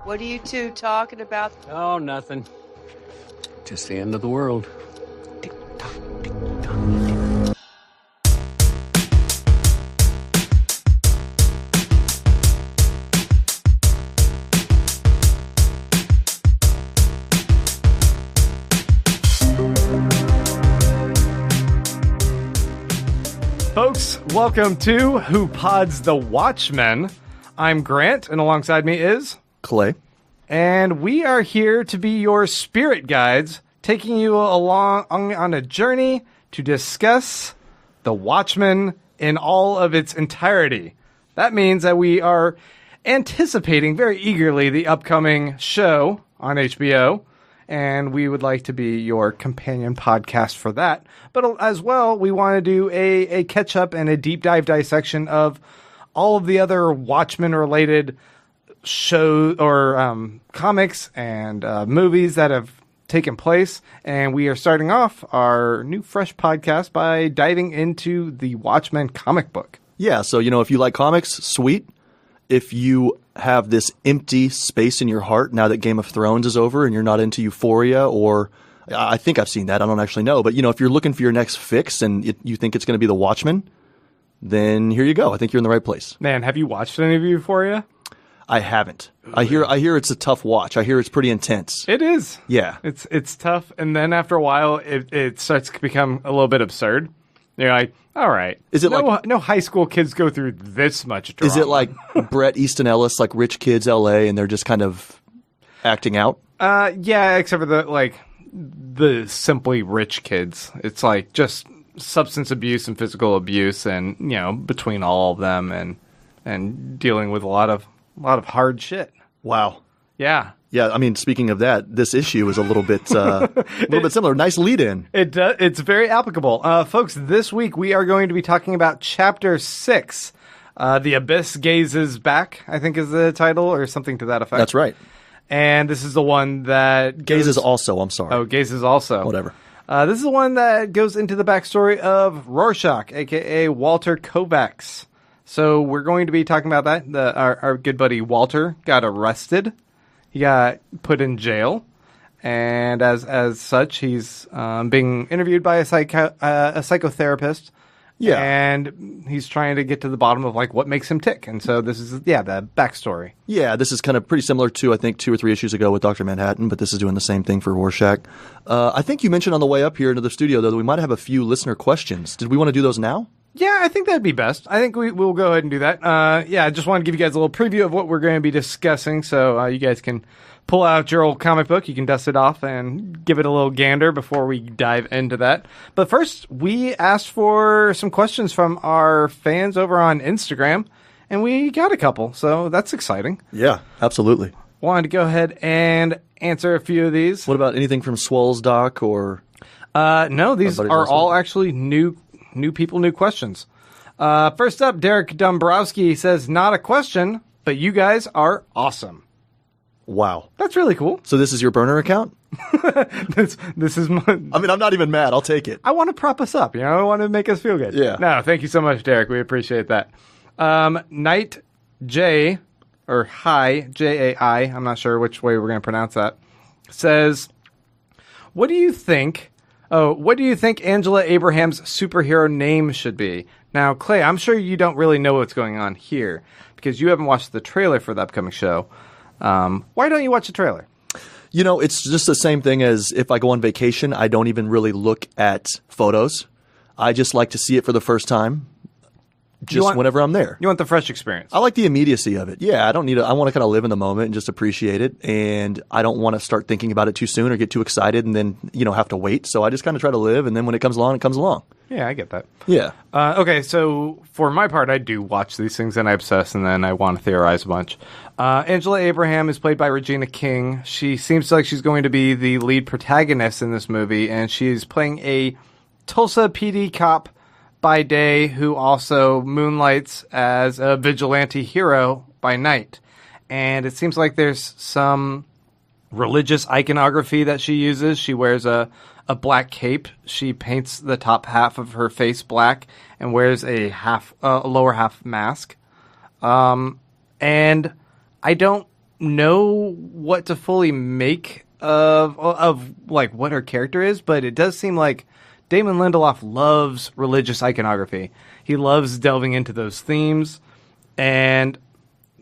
What are you two talking about? Oh, nothing. Just the end of the world. Tick-tock, tick-tock. Folks, welcome to Who Pods the Watchmen. I'm Grant, and alongside me is Clay. And we are here to be your spirit guides, taking you along on a journey to discuss the Watchmen in all of its entirety. That means that we are anticipating very eagerly the upcoming show on HBO, and we would like to be your companion podcast for that. But as well, we want to do a catch-up and a deep dive dissection of all of the other Watchmen-related shows or comics and movies that have taken place. And we are starting off our new fresh podcast by diving into the Watchmen comic book. Yeah, so, if you like comics, sweet. If you have this empty space in your heart now that Game of Thrones is over and you're not into Euphoria, or I think I've seen that, I don't actually know. But, if you're looking for your next fix and you think it's going to be the Watchmen, then here you go. I think you're in the right place. Man, have you watched any of Euphoria? I haven't. I hear it's a tough watch. I hear it's pretty intense. It is. Yeah. It's tough, and then after a while, it starts to become a little bit absurd. You're like, all right. Is it no high school kids go through this much drama? Is it like Bret Easton Ellis, like Rich Kids LA, and they're just kind of acting out? Yeah, except for the simply rich kids. It's like just substance abuse and physical abuse, and between all of them, and dealing with a lot of hard shit. Wow. Yeah. Yeah, I mean, speaking of that, this issue is a little bit similar. Nice lead-in. It's very applicable. Folks, this week we are going to be talking about Chapter 6. The Abyss Gazes Back, I think is the title, or something to that effect. That's right. And this is the one that Gazes also, I'm sorry. Oh, Gazes also. Whatever. This is the one that goes into the backstory of Rorschach, a.k.a. Walter Kovacs. So we're going to be talking about that. Our good buddy Walter got arrested. He got put in jail, and as such, he's being interviewed by a psychotherapist. Yeah, and he's trying to get to the bottom of what makes him tick. And so this is the backstory. Yeah, this is kind of pretty similar to I think 2 or 3 issues ago with Dr. Manhattan, but this is doing the same thing for Rorschach. I think you mentioned on the way up here into the studio though that we might have a few listener questions. Did we want to do those now? Yeah, I think that'd be best. I think we'll go ahead and do that. I just want to give you guys a little preview of what we're going to be discussing, so you guys can pull out your old comic book. You can dust it off and give it a little gander before we dive into that. But first, we asked for some questions from our fans over on Instagram, and we got a couple, so that's exciting. Yeah, absolutely. Wanted to go ahead and answer a few of these. What about anything from Swell's Doc or? No, these are all actually new people, new questions. First up, Derek Dombrowski says, not a question, but you guys are awesome. Wow. That's really cool. So this is your burner account? This is my... I mean, I'm not even mad. I'll take it. I want to prop us up, I want to make us feel good. Yeah. No, thank you so much, Derek. We appreciate that. Knight J, or Hi, J-A-I, I'm not sure which way we're going to pronounce that, says, what do you think Angela Abraham's superhero name should be? Now, Clay, I'm sure you don't really know what's going on here because you haven't watched the trailer for the upcoming show. Why don't you watch the trailer? It's just the same thing as if I go on vacation, I don't even really look at photos. I just like to see it for the first time. Whenever I'm there. You want the fresh experience. I like the immediacy of it. Yeah, I want to kind of live in the moment and just appreciate it. And I don't want to start thinking about it too soon or get too excited and then, have to wait. So I just kind of try to live. And then when it comes along, it comes along. Yeah, I get that. Yeah. Okay, so for my part, I do watch these things and I obsess and then I want to theorize a bunch. Angela Abraham is played by Regina King. She seems like she's going to be the lead protagonist in this movie. And she's playing a Tulsa PD cop by day who also moonlights as a vigilante hero by night. And it seems like there's some religious iconography that she uses. She wears a black cape. She paints the top half of her face black and wears a lower half mask. And I don't know what to fully make of like what her character is, but it does seem like Damon Lindelof loves religious iconography. He loves delving into those themes, and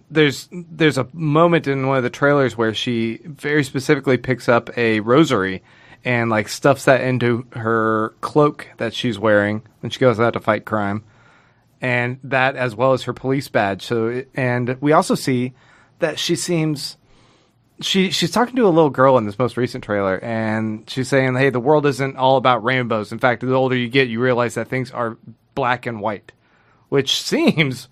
there's a moment in one of the trailers where she very specifically picks up a rosary and like stuffs that into her cloak that she's wearing when she goes out to fight crime, and that as well as her police badge. So, and we also see that she seems she's talking to a little girl in this most recent trailer, and she's saying, "Hey, the world isn't all about rainbows. In fact, the older you get, you realize that things are black and white," which seems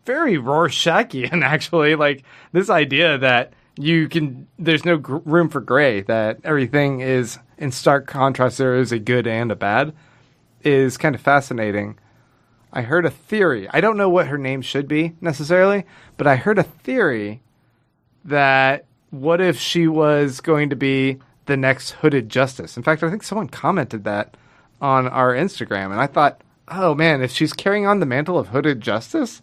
very Rorschach-ian, actually. Like this idea that there's no room for gray, that everything is in stark contrast. There is a good and a bad, is kind of fascinating. I heard a theory. I don't know what her name should be necessarily, but I heard a theory that what if she was going to be the next Hooded Justice? In fact, I think someone commented that on our Instagram, and I thought, oh man, if she's carrying on the mantle of Hooded Justice,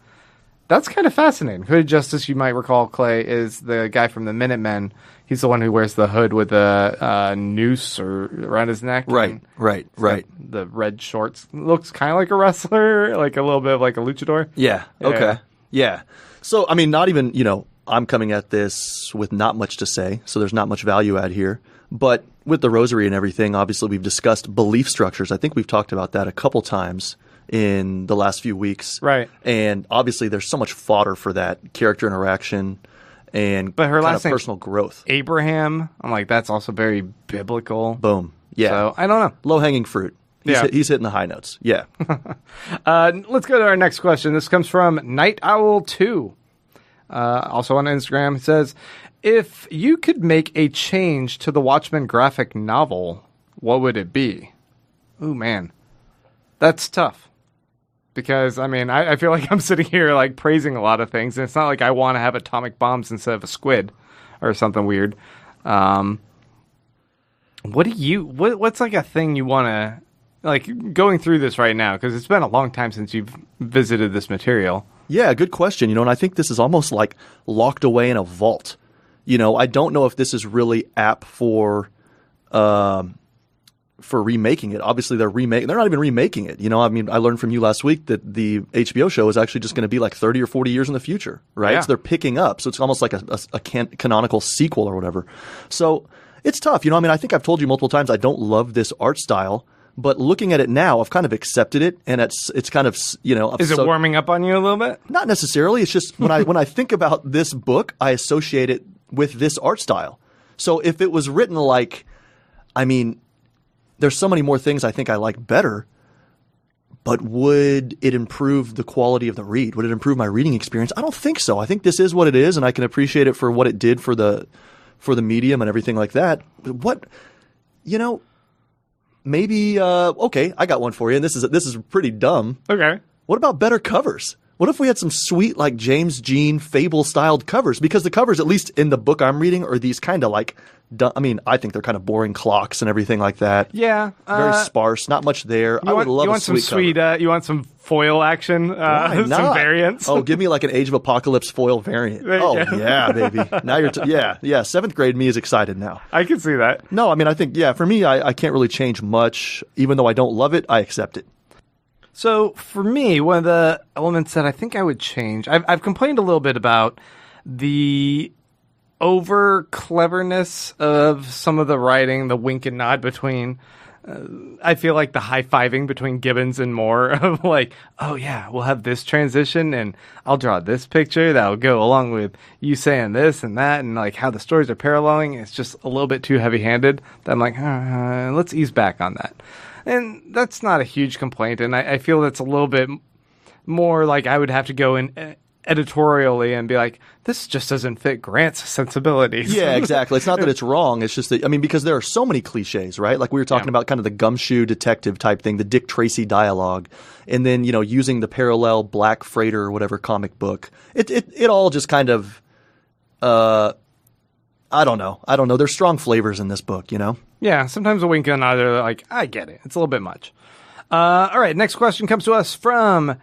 that's kind of fascinating. Hooded Justice, you might recall, Clay, is the guy from the Minutemen. He's the one who wears the hood with a noose around his neck. Right. The red shorts. Looks kind of like a wrestler, like a little bit of like a luchador. Yeah. Okay. Yeah. So, I mean, not even, I'm coming at this with not much to say, so there's not much value add here. But with the rosary and everything, obviously we've discussed belief structures. I think we've talked about that a couple times in the last few weeks. Right. And obviously there's so much fodder for that character interaction and but her last personal growth. Abraham, I'm like, that's also very biblical. Boom. Yeah. So, I don't know. Low-hanging fruit. He's hitting the high notes. Yeah. Let's go to our next question. This comes from Night Owl 2. Also on Instagram. It says, if you could make a change to the Watchmen graphic novel, what would it be? Ooh, man. That's tough. Because, I mean, I feel like I'm sitting here, like, praising a lot of things, and it's not like I want to have atomic bombs instead of a squid or something weird. What's like a thing you want to, like, going through this right now, because it's been a long time since you've visited this material. Yeah, good question. And I think this is almost like locked away in a vault. I don't know if this is really apt for remaking it. Obviously, they're not even remaking it. I mean, I learned from you last week that the HBO show is actually just going to be like 30 or 40 years in the future, right? Yeah. So they're picking up. So it's almost like a canonical sequel or whatever. So it's tough. I mean, I think I've told you multiple times I don't love this art style. But looking at it now, I've kind of accepted it, and it's kind of, Is it warming up on you a little bit? Not necessarily. It's just when I think about this book, I associate it with this art style. So if it was written like, I mean, there's so many more things I think I like better, but would it improve the quality of the read? Would it improve my reading experience? I don't think so. I think this is what it is, and I can appreciate it for what it did for the medium and everything like that. But maybe, okay, I got one for you, and this is pretty dumb. Okay. What about better covers? What if we had some sweet, like, James Jean Fable-styled covers? Because the covers, at least in the book I'm reading, are these kind of like, I mean, I think they're kind of boring clocks and everything like that. Yeah. Very sparse, not much there. I would love a sweet cover. You want some foil action? Why not? Some variants? Oh, give me like an Age of Apocalypse foil variant. Oh, yeah, baby. Now you're, yeah. 7th grade me is excited now. I can see that. No, I mean, I think, for me, I can't really change much. Even though I don't love it, I accept it. So for me, one of the elements that I think I would change, I've complained a little bit about the over cleverness of some of the writing, the wink and nod between. I feel like the high-fiving between Gibbons and Moore of like, oh yeah, we'll have this transition and I'll draw this picture that'll go along with you saying this and that, and like how the stories are paralleling. It's just a little bit too heavy-handed. That I'm like, let's ease back on that. And that's not a huge complaint, and I feel that's a little bit more like I would have to go in editorially and be like, this just doesn't fit Grant's sensibilities. Yeah, exactly. It's not that it's wrong. It's just that, I mean, because there are so many cliches, right? Like we were talking about kind of the gumshoe detective type thing, the Dick Tracy dialogue, and then, using the parallel Black Freighter or whatever comic book. It all just kind of, I don't know. There's strong flavors in this book, Yeah, sometimes a wink and nod, they're like, I get it. It's a little bit much. All right, next question comes to us from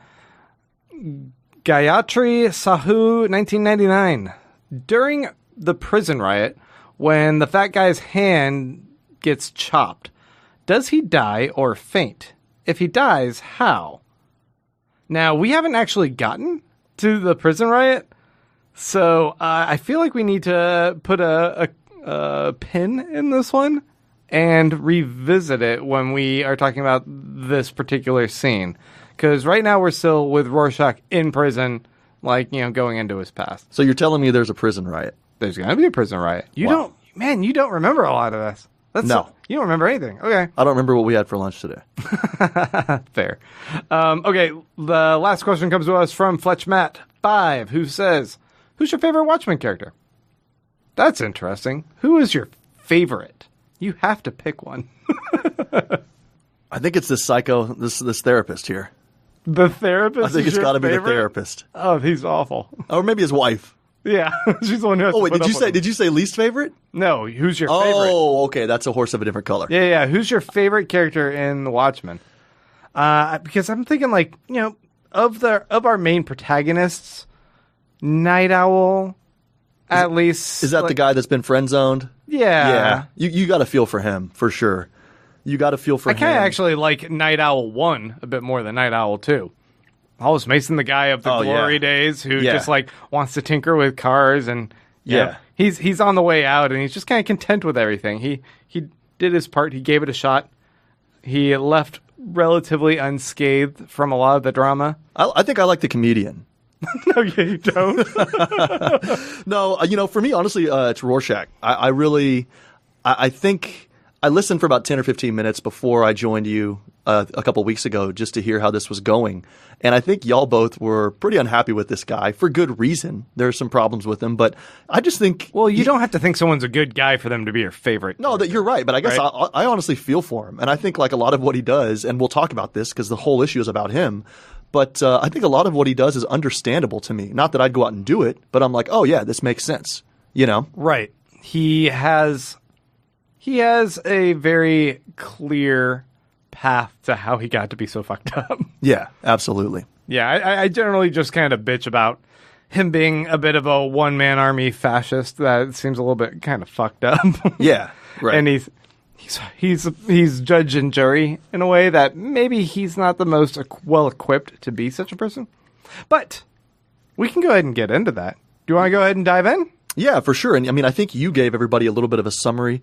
Gayatri Sahu, 1999. During the prison riot when the fat guy's hand gets chopped. Does he die or faint? If he dies, how? Now, we haven't actually gotten to the prison riot, so I feel like we need to put a pin in this one and revisit it when we are talking about this particular scene. Because right now we're still with Rorschach in prison, like, going into his past. So you're telling me there's a prison riot? There's going to be a prison riot. You don't remember a lot of this. No. You don't remember anything. Okay. I don't remember what we had for lunch today. Fair. Okay, the last question comes to us from FletchMatt5, who says, who's your favorite Watchmen character? That's interesting. Who is your favorite? You have to pick one. I think it's this this therapist here. The therapist? I think it's got to be the therapist. Oh, he's awful. Or maybe his wife. Yeah, she's the one who has Oh, wait, to put up with him. did you say least favorite? No, who's your favorite? Oh, okay, that's a horse of a different color. Yeah. Who's your favorite character in The Watchmen? Because I'm thinking, like, of our main protagonists, Night Owl, at least. Is that the guy that's been friend zoned? Yeah. You got to feel for him for sure. You got to feel for him. I kind of actually like Night Owl 1 a bit more than Night Owl 2. Hollis Mason, the guy of the glory days, who just like wants to tinker with cars, and he's on the way out, and he's just kind of content with everything. He did his part. He gave it a shot. He left relatively unscathed from a lot of the drama. I think I like the comedian. No, you don't. No, for me, honestly, it's Rorschach. I think I listened for about 10 or 15 minutes before I joined you a couple weeks ago just to hear how this was going. And I think y'all both were pretty unhappy with this guy for good reason. There's some problems with him, but I just think... Well, you don't have to think someone's a good guy for them to be your favorite. No, that you're right, but I guess I honestly feel for him. And I think like a lot of what he does, and we'll talk about this because the whole issue is about him, but I think a lot of what he does is understandable to me. Not that I'd go out and do it, but I'm like, oh yeah, this makes sense, Right. He has a very clear path to how he got to be so fucked up. Yeah, absolutely. Yeah, I generally just kind of bitch about him being a bit of a one-man army fascist that seems a little bit kind of fucked up. Yeah, right. And he's judge and jury in a way that maybe he's not the most well-equipped to be such a person. But we can go ahead and get into that. Do you want to go ahead and dive in? Yeah, for sure. And I mean, I think you gave everybody a little bit of a summary.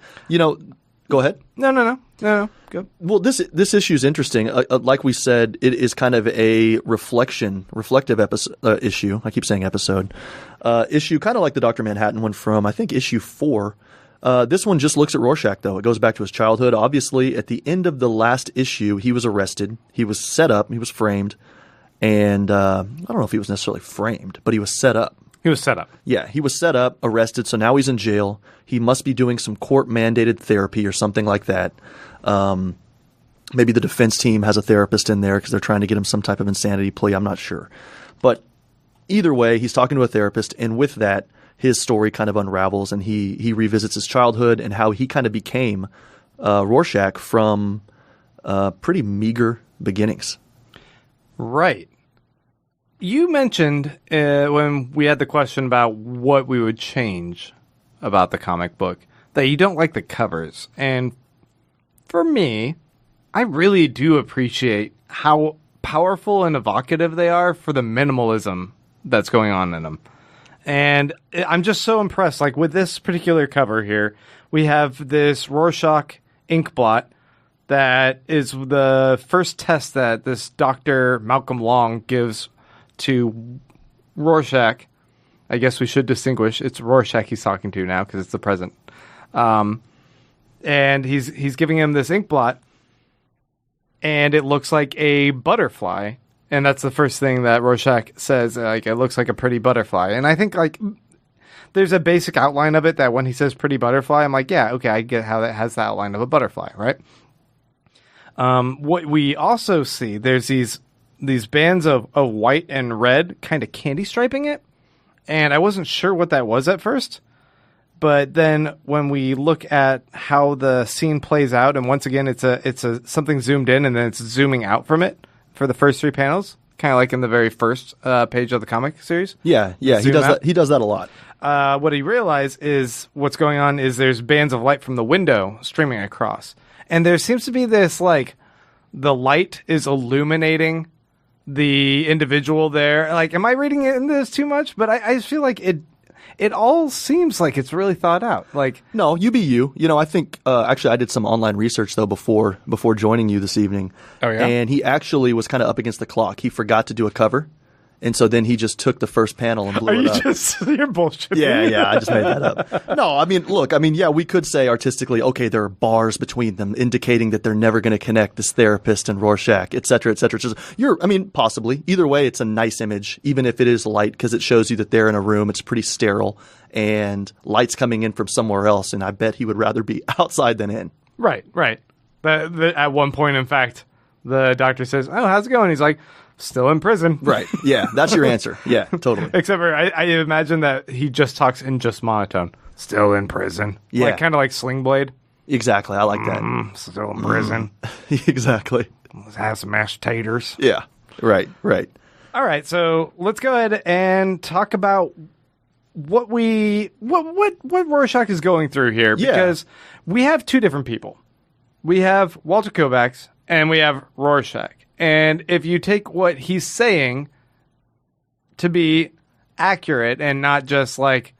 Go ahead. No. Go. Well, this issue is interesting. Like we said, it is kind of a reflective issue. I keep saying episode. Issue kind of like the Dr. Manhattan one from, I think, issue 4. This one just looks at Rorschach, though. It goes back to his childhood. Obviously, at the end of the last issue, he was arrested. He was set up. He was framed. And I don't know if he was necessarily framed, but he was set up. He was set up. Yeah, he was set up, arrested, so now he's in jail. He must be doing some court-mandated therapy or something like that. Maybe the defense team has a therapist in there because they're trying to get him some type of insanity plea. I'm not sure. But either way, he's talking to a therapist, and with that, his story kind of unravels, and he revisits his childhood and how he kind of became Rorschach from pretty meager beginnings. Right. You mentioned when we had the question about what we would change about the comic book that you don't like the covers. And for me, I really do appreciate how powerful and evocative they are for the minimalism that's going on in them. And I'm just so impressed. Like with this particular cover here, we have this Rorschach ink blot that is the first test that this Dr. Malcolm Long gives to Rorschach. I guess we should distinguish. It's Rorschach he's talking to now because it's the present. And he's giving him this ink blot, and it looks like a butterfly. And that's the first thing that Rorschach says, like, it looks like a pretty butterfly. And I think, like, there's a basic outline of it that when he says pretty butterfly, I'm like, yeah, okay, I get how that has the outline of a butterfly, right? What we also see, there's these bands of white and red kind of candy striping it. And I wasn't sure what that was at first. But then when we look at how the scene plays out, and once again, it's a something zoomed in and then it's zooming out from it for the first 3 panels, kind of like in the very first page of the comic series. Yeah, he does that a lot. what he realized is what's going on is there's bands of light from the window streaming across. And there seems to be this, like, the light is illuminating the individual there. Like, am I reading into this too much? But I feel like it all seems like it's really thought out. Like, no, you be you. You know, I think actually I did some online research though before joining you this evening. Oh yeah. And he actually was kind of up against the clock. He forgot to do a cover, and so then he just took the first panel and blew it up. You're bullshitting. Yeah, I just made that up. No, I mean, look, yeah, we could say artistically, okay, there are bars between them indicating that they're never going to connect, this therapist and Rorschach, et cetera, et cetera. Possibly. Either way, it's a nice image, even if it is light, because it shows you that they're in a room. It's pretty sterile, and light's coming in from somewhere else, and I bet he would rather be outside than in. Right. At one point, in fact, the doctor says, "Oh, how's it going?" He's like, "Still in prison." Right. Yeah, that's your answer. Yeah, totally. Except for I imagine that he just talks in just monotone. Still in prison. Yeah. Like, kind of like Sling Blade. Exactly. I like that. Still in prison. Exactly. Let's have some mashed taters. Yeah. Right. All right, so let's go ahead and talk about what Rorschach is going through here, Yeah. because we have two different people. We have Walter Kovacs and we have Rorschach. And if you take what he's saying to be accurate and not just like,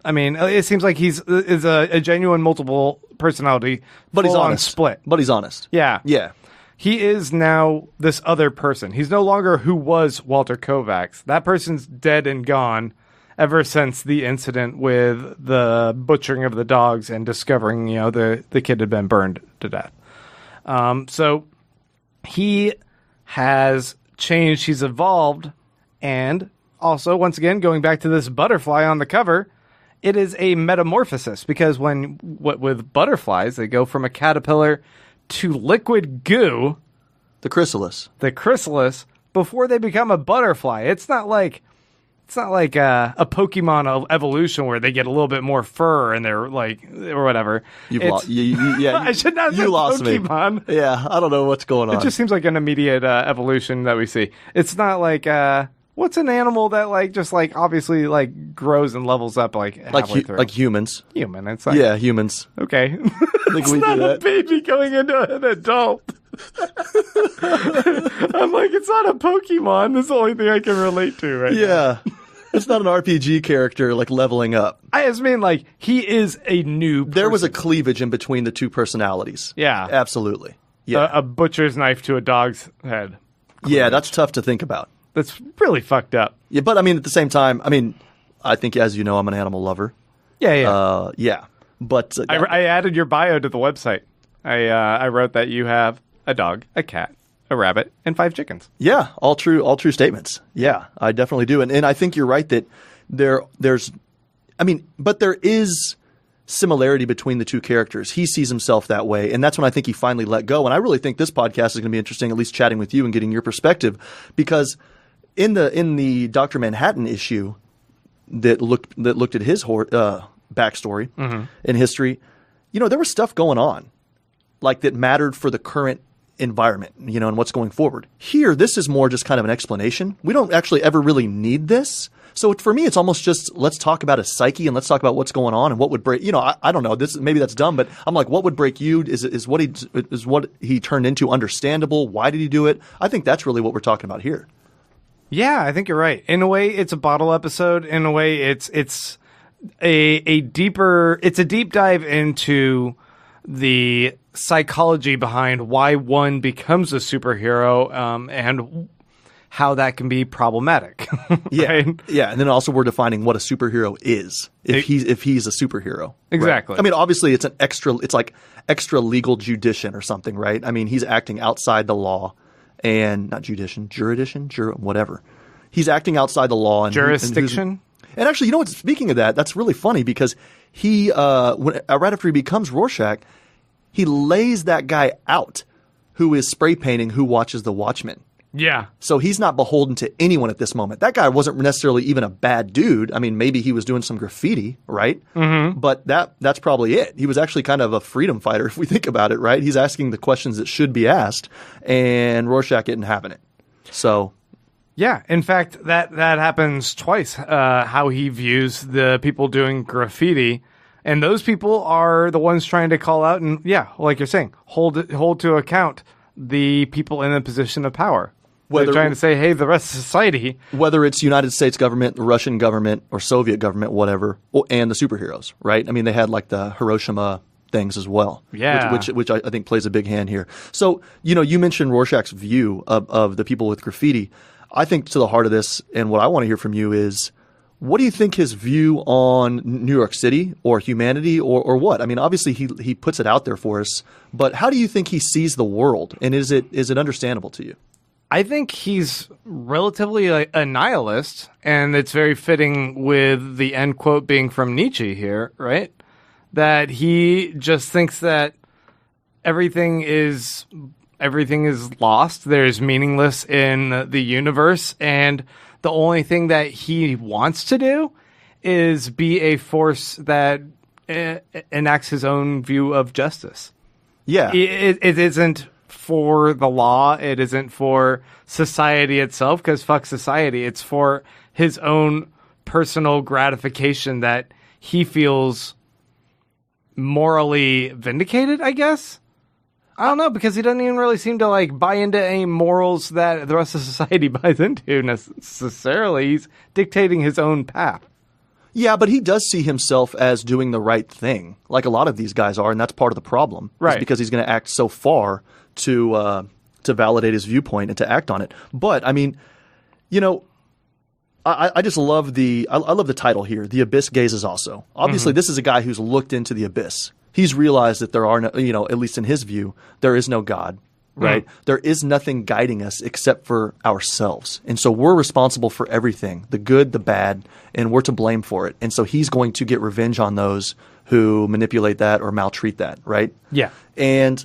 I mean, it seems like is a genuine multiple personality, But he's full-on honest. split. But he's honest. Yeah. Yeah. He is now this other person. He's no longer who was Walter Kovacs. That person's dead and gone ever since the incident with the butchering of the dogs and discovering, the kid had been burned to death. So he has changed. He's evolved. And also, once again, going back to this butterfly on the cover, it is a metamorphosis, because with butterflies, they go from a caterpillar to liquid goo, The chrysalis. before they become a butterfly. It's not like a Pokemon evolution where they get a little bit more fur and they're like, or whatever. Yeah, I should not say lost Pokemon. me. Yeah, I don't know what's going on. It just seems like an immediate evolution that we see. It's not like what's an animal that obviously grows and levels up halfway through? like humans. Human. It's like, Yeah, humans. okay. I think It's we not do a that. baby going into an adult. I'm like, it's not a Pokemon. That's the only thing I can relate to right now. Yeah. It's not an RPG character leveling up. I just mean he is a new person. There was a cleavage in between the two personalities. Yeah. Absolutely. Yeah. a butcher's knife to a dog's head. Yeah, that's tough to think about. That's really fucked up. Yeah, but at the same time, I think, as you know, I'm an animal lover. Yeah. Yeah. But I added your bio to the website. I wrote that you have a dog, a cat, a rabbit, and 5 chickens. yeah, all true statements. Yeah, I definitely do. And I think you're right that but there is similarity between the two characters. He sees himself that way, and that's when I think he finally let go. And I really think this podcast is going to be interesting, at least chatting with you and getting your perspective, because in the Dr. Manhattan issue that looked at his backstory and history, there was stuff going on that mattered for the current environment, and what's going forward. Here, this is more just kind of an explanation. We don't actually ever really need this. So for me, it's almost just, let's talk about his psyche and let's talk about what's going on and what would break. I don't know. Maybe that's dumb, but I'm like, what would break you? Is what he turned into understandable? Why did he do it? I think that's really what we're talking about here. Yeah, I think you're right. In a way, it's a bottle episode. In a way, it's a deep dive into the psychology behind why one becomes a superhero, and how that can be problematic. Yeah, right? Yeah, and then also we're defining what a superhero is if he's a superhero. Exactly. Right? Obviously it's extra legal judition or something, right? He's acting outside the law, and not jurisdiction, whatever. He's acting outside the law and jurisdiction. And actually, what? Speaking of that, that's really funny because he, right after he becomes Rorschach, he lays that guy out who is spray painting who watches the Watchmen. Yeah. So he's not beholden to anyone at this moment. That guy wasn't necessarily even a bad dude. Maybe he was doing some graffiti, right? Mm-hmm. But that's probably it. He was actually kind of a freedom fighter if we think about it, right? He's asking the questions that should be asked, and Rorschach isn't having it. So Yeah, in fact, that happens twice. How he views the people doing graffiti, and those people are the ones trying to call out and, yeah, like you're saying, hold to account the people in a position of power. They're trying to say, hey, the rest of society, whether it's United States government, Russian government, or Soviet government, whatever, and the superheroes, right? I mean, they had like the Hiroshima things as well, yeah, which I think plays a big hand here. So, you mentioned Rorschach's view of the people with graffiti. I think to the heart of this, and what I want to hear from you is, what do you think his view on New York City or humanity or what? I mean, obviously he puts it out there for us, but how do you think he sees the world, and is it understandable to you? I think he's relatively a nihilist, and it's very fitting with the end quote being from Nietzsche here, right? That he just thinks that everything is lost. There's meaningless in the universe, and the only thing that he wants to do is be a force that enacts his own view of justice. Yeah. It isn't for the law. It isn't for society itself, because fuck society. It's for his own personal gratification that he feels morally vindicated, I guess. I don't know, because he doesn't even really seem to like buy into any morals that the rest of society buys into necessarily. He's dictating his own path. Yeah, but he does see himself as doing the right thing, like a lot of these guys are, and that's part of the problem. Right. Because he's going to act so far to validate his viewpoint and to act on it. But I mean, I just love I love the title here. The Abyss Gazes Also. Obviously, This is a guy who's looked into the abyss. He's realized that there are no, at least in his view, there is no God, right? There is nothing guiding us except for ourselves. And so we're responsible for everything, the good, the bad, and we're to blame for it. And so he's going to get revenge on those who manipulate that or maltreat that, right? Yeah. And,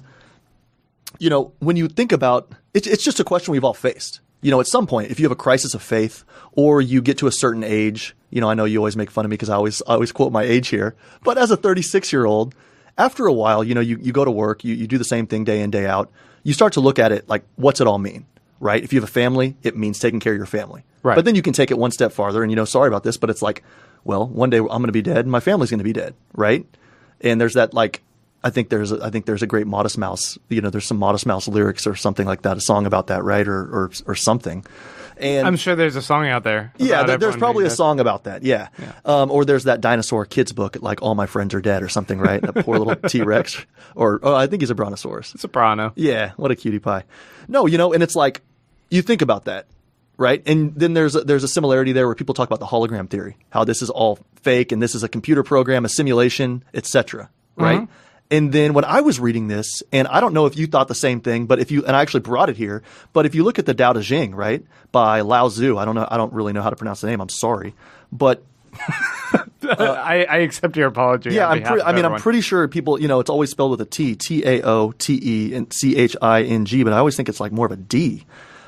when you think about it's just a question we've all faced. At some point, if you have a crisis of faith or you get to a certain age, I know you always make fun of me because I always quote my age here, but as a 36-year-old, after a while, you go to work, you do the same thing day in, day out. You start to look at it like, what's it all mean, right? If you have a family, it means taking care of your family. Right. But then you can take it one step farther and, sorry about this, but it's like, well, one day I'm going to be dead and my family's going to be dead, right? And there's that like, I think there's a great Modest Mouse, there's some Modest Mouse lyrics or something like that, a song about that, right? Or something. And I'm sure there's a song out there. Yeah, there's probably a song about that. Yeah. Or there's that dinosaur kids book, like All My Friends Are Dead or something, right? That poor little T-Rex. Or I think he's a brontosaurus. It's a Bronto. Yeah, what a cutie pie. No, and it's like, you think about that, right? And then there's a similarity there where people talk about the hologram theory, how this is all fake and this is a computer program, a simulation, etc. Right? Mm-hmm. And then when I was reading this, and I don't know if you thought the same thing, but and I actually brought it here, but if you look at the Tao Te Ching, right, by Lao Tzu, I don't really know how to pronounce the name, I'm sorry, but I accept your apology. Yeah, I'm pretty sure people, it's always spelled with a T, Taote and Ching, but I always think it's like more of a D.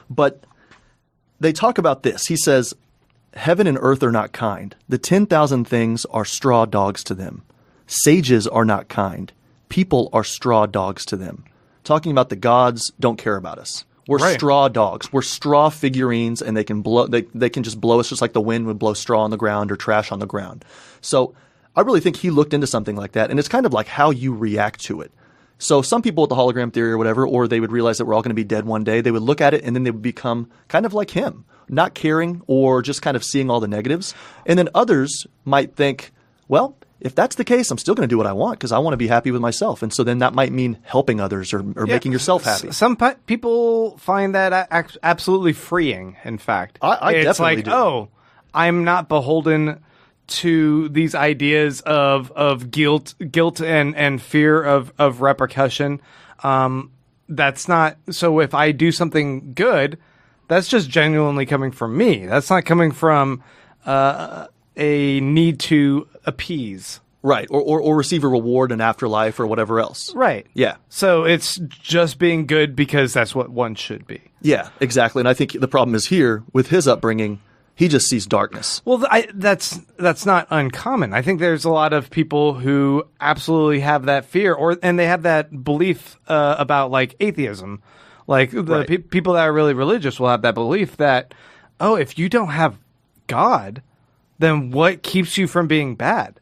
But they talk about this. He says, heaven and earth are not kind. The 10,000 things are straw dogs to them. Sages are not kind. People are straw dogs to them. Talking about the gods don't care about us. We're straw dogs. We're straw figurines, and they can blow. They can just blow us just like the wind would blow straw on the ground or trash on the ground. So I really think he looked into something like that, and it's kind of like how you react to it. So some people with the hologram theory or whatever, or they would realize that we're all going to be dead one day, they would look at it and then they would become kind of like him, not caring or just kind of seeing all the negatives. And then others might think, well, if that's the case, I'm still going to do what I want because I want to be happy with myself. And so then that might mean helping others or making yourself happy. Some people find that absolutely freeing, in fact. I it's definitely like, do. oh, I'm not beholden to these ideas of guilt and fear of repercussion. That's not – so if I do something good, that's just genuinely coming from me. That's not coming from a need to appease. Right, or receive a reward in afterlife or whatever else. Right. Yeah. So it's just being good because that's what one should be. Yeah, exactly. And I think the problem is here with his upbringing, he just sees darkness. Well, that's not uncommon. I think there's a lot of people who absolutely have that fear, and they have that belief about like atheism. Like the people that are really religious will have that belief that oh, if you don't have God, then what keeps you from being bad?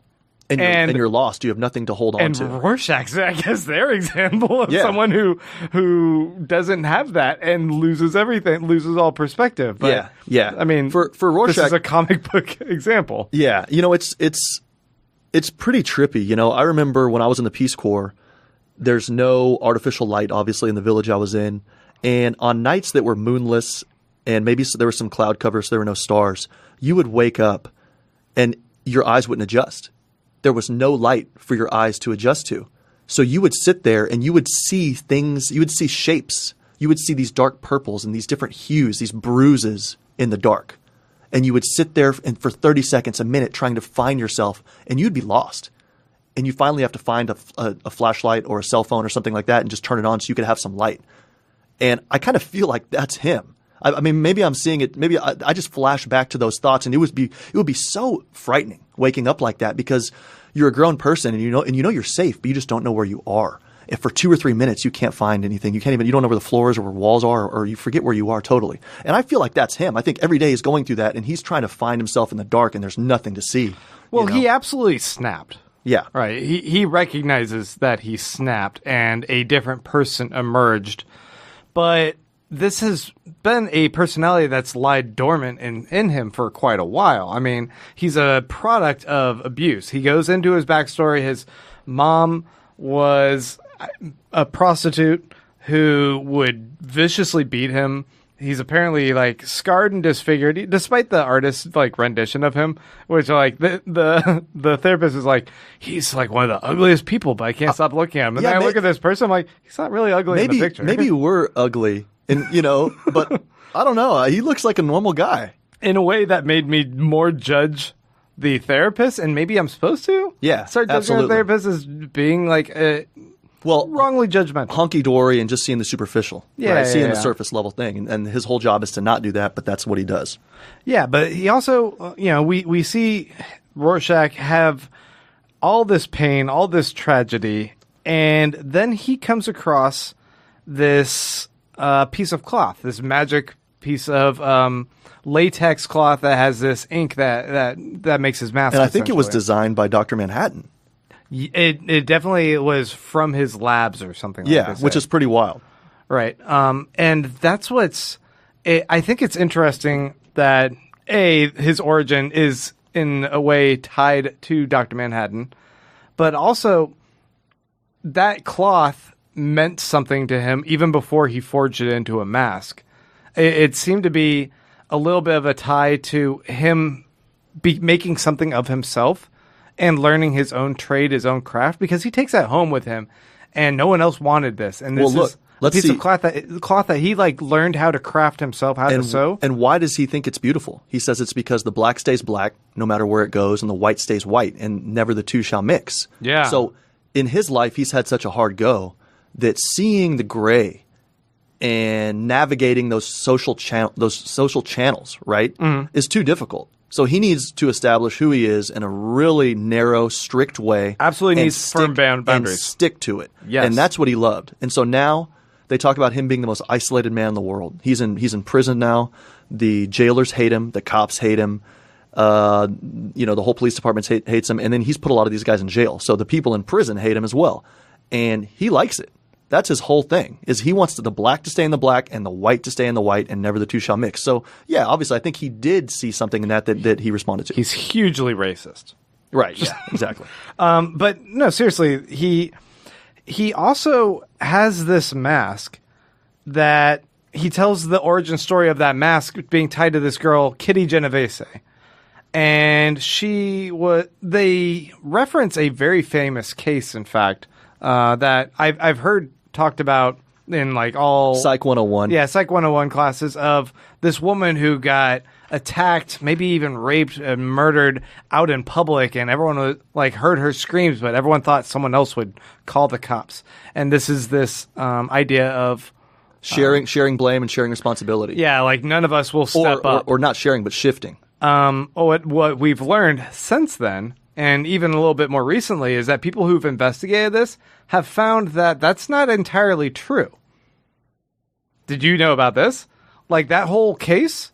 And you're lost. You have nothing to hold on to. And Rorschach's, I guess, their example of someone who doesn't have that and loses everything, loses all perspective. But, yeah. I mean, for Rorschach, this is a comic book example. Yeah, it's pretty trippy. I remember when I was in the Peace Corps, there's no artificial light, obviously, in the village I was in. And on nights that were moonless and maybe there was some cloud cover, so there were no stars, you would wake up and your eyes wouldn't adjust. There was no light for your eyes to adjust to. So you would sit there and you would see things, you would see shapes. You would see these dark purples and these different hues, these bruises in the dark. And you would sit there and for 30 seconds, a minute, trying to find yourself, and you'd be lost. And you finally have to find a flashlight or a cell phone or something like that and just turn it on so you could have some light. And I kind of feel like that's him. I mean, maybe I'm seeing it. Maybe I just flash back to those thoughts, and it would be so frightening waking up like that because you're a grown person and you know you're safe, but you just don't know where you are. If for 2 or 3 minutes you can't find anything, you don't know where the floors or where walls are, or you forget where you are totally. And I feel like that's him. I think every day he's going through that, and he's trying to find himself in the dark, and there's nothing to see. Well, he absolutely snapped. Yeah. Right. He recognizes that he snapped and a different person emerged. But this has been a personality that's lied dormant in him for quite a while. I mean, he's a product of abuse. He goes into his backstory. His mom was a prostitute who would viciously beat him. He's apparently scarred and disfigured, despite the artist's rendition of him, which the therapist is he's one of the ugliest people, but I can't stop looking at him. And then I look at this person, I'm like, he's not really ugly in the picture. Maybe we're ugly, and but I don't know. He looks like a normal guy in a way that made me more judge the therapist, and maybe I'm supposed to. Yeah, start judging the therapist as being wrongly judgmental, hunky-dory, and just seeing the superficial, seeing the surface level thing, and his whole job is to not do that, but that's what he does. Yeah, but he also, we see Rorschach have all this pain, all this tragedy, and then he comes across this piece of cloth, this magic piece of latex cloth that has this ink that makes his mask. And I think it was designed by Dr. Manhattan. It definitely was from his labs or something like that. Yeah, which is pretty wild. Right. And that's I think it's interesting that, his origin is in a way tied to Dr. Manhattan, but also that cloth meant something to him even before he forged it into a mask. It seemed to be a little bit of a tie to him making something of himself and learning his own trade, his own craft, because he takes that home with him, and no one else wanted this. And this is a piece of cloth that he learned how to craft himself, how to sew. And why does he think it's beautiful? He says it's because the black stays black no matter where it goes, and the white stays white, and never the two shall mix. Yeah. So in his life, he's had such a hard go that seeing the gray and navigating those social channels, right, is too difficult. So he needs to establish who he is in a really narrow, strict way. Absolutely needs firm boundaries. And stick to it. Yes. And that's what he loved. And so now they talk about him being the most isolated man in the world. He's in prison now. The jailers hate him. The cops hate him. The whole police department hates him. And then he's put a lot of these guys in jail. So the people in prison hate him as well. And he likes it. That's his whole thing, is he wants the black to stay in the black and the white to stay in the white, and never the two shall mix. So, yeah, obviously, I think he did see something in that he responded to. He's hugely racist. Right, yeah, exactly. But, no, seriously, he also has this mask that he tells the origin story of that mask being tied to this girl, Kitty Genovese. And they reference a very famous case, in fact, that I've heard talked about in all Psych 101. Yeah, Psych 101 classes of this woman who got attacked, maybe even raped and murdered out in public, and everyone heard her screams, but everyone thought someone else would call the cops. And this is this idea of sharing blame and sharing responsibility. Yeah, none of us will step up. Or not sharing, but shifting. What we've learned since then, and even a little bit more recently, is that people who've investigated this have found that that's not entirely true. Did you know about this? That whole case,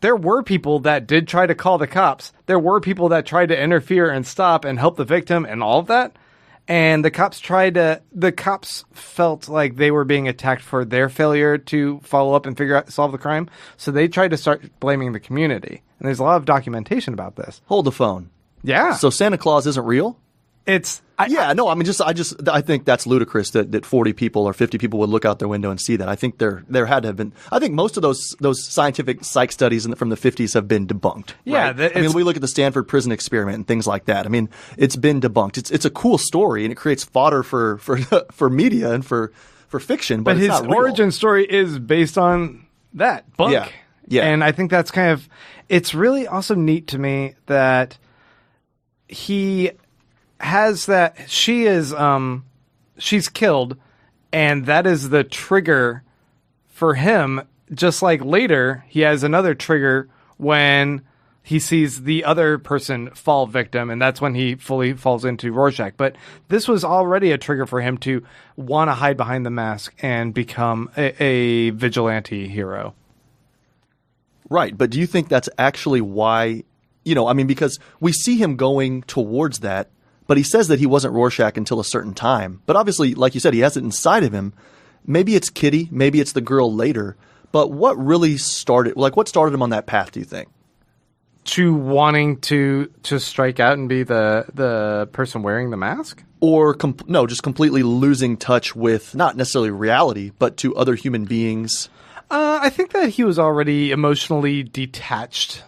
there were people that did try to call the cops. There were people that tried to interfere and stop and help the victim and all of that. And the cops felt like they were being attacked for their failure to follow up and solve the crime. So they tried to start blaming the community. And there's a lot of documentation about this. Hold the phone. Yeah. So Santa Claus isn't real? I think that's ludicrous that 40 people or 50 people would look out their window and see that. I think there had to have been. I think most of those scientific psych studies from the 50s have been debunked. Yeah, right? We look at the Stanford prison experiment and things like that. I mean, it's been debunked. It's a cool story and it creates fodder for media and for fiction. But it's his not real. origin story is based on that bunk. Yeah. Yeah. And I think that's it's really also neat to me that he has that she's killed, and that is the trigger for him. Just like later, he has another trigger when he sees the other person fall victim, and that's when he fully falls into Rorschach. But this was already a trigger for him to want to hide behind the mask and become a vigilante hero. Right, but do you think that's actually why, because we see him going towards that, but he says that he wasn't Rorschach until a certain time. But obviously, like you said, he has it inside of him. Maybe it's Kitty, maybe it's the girl later. But what really started him on that path, do you think? To wanting to strike out and be the person wearing the mask? Or, just completely losing touch with not necessarily reality, but to other human beings. I think that he was already emotionally detached.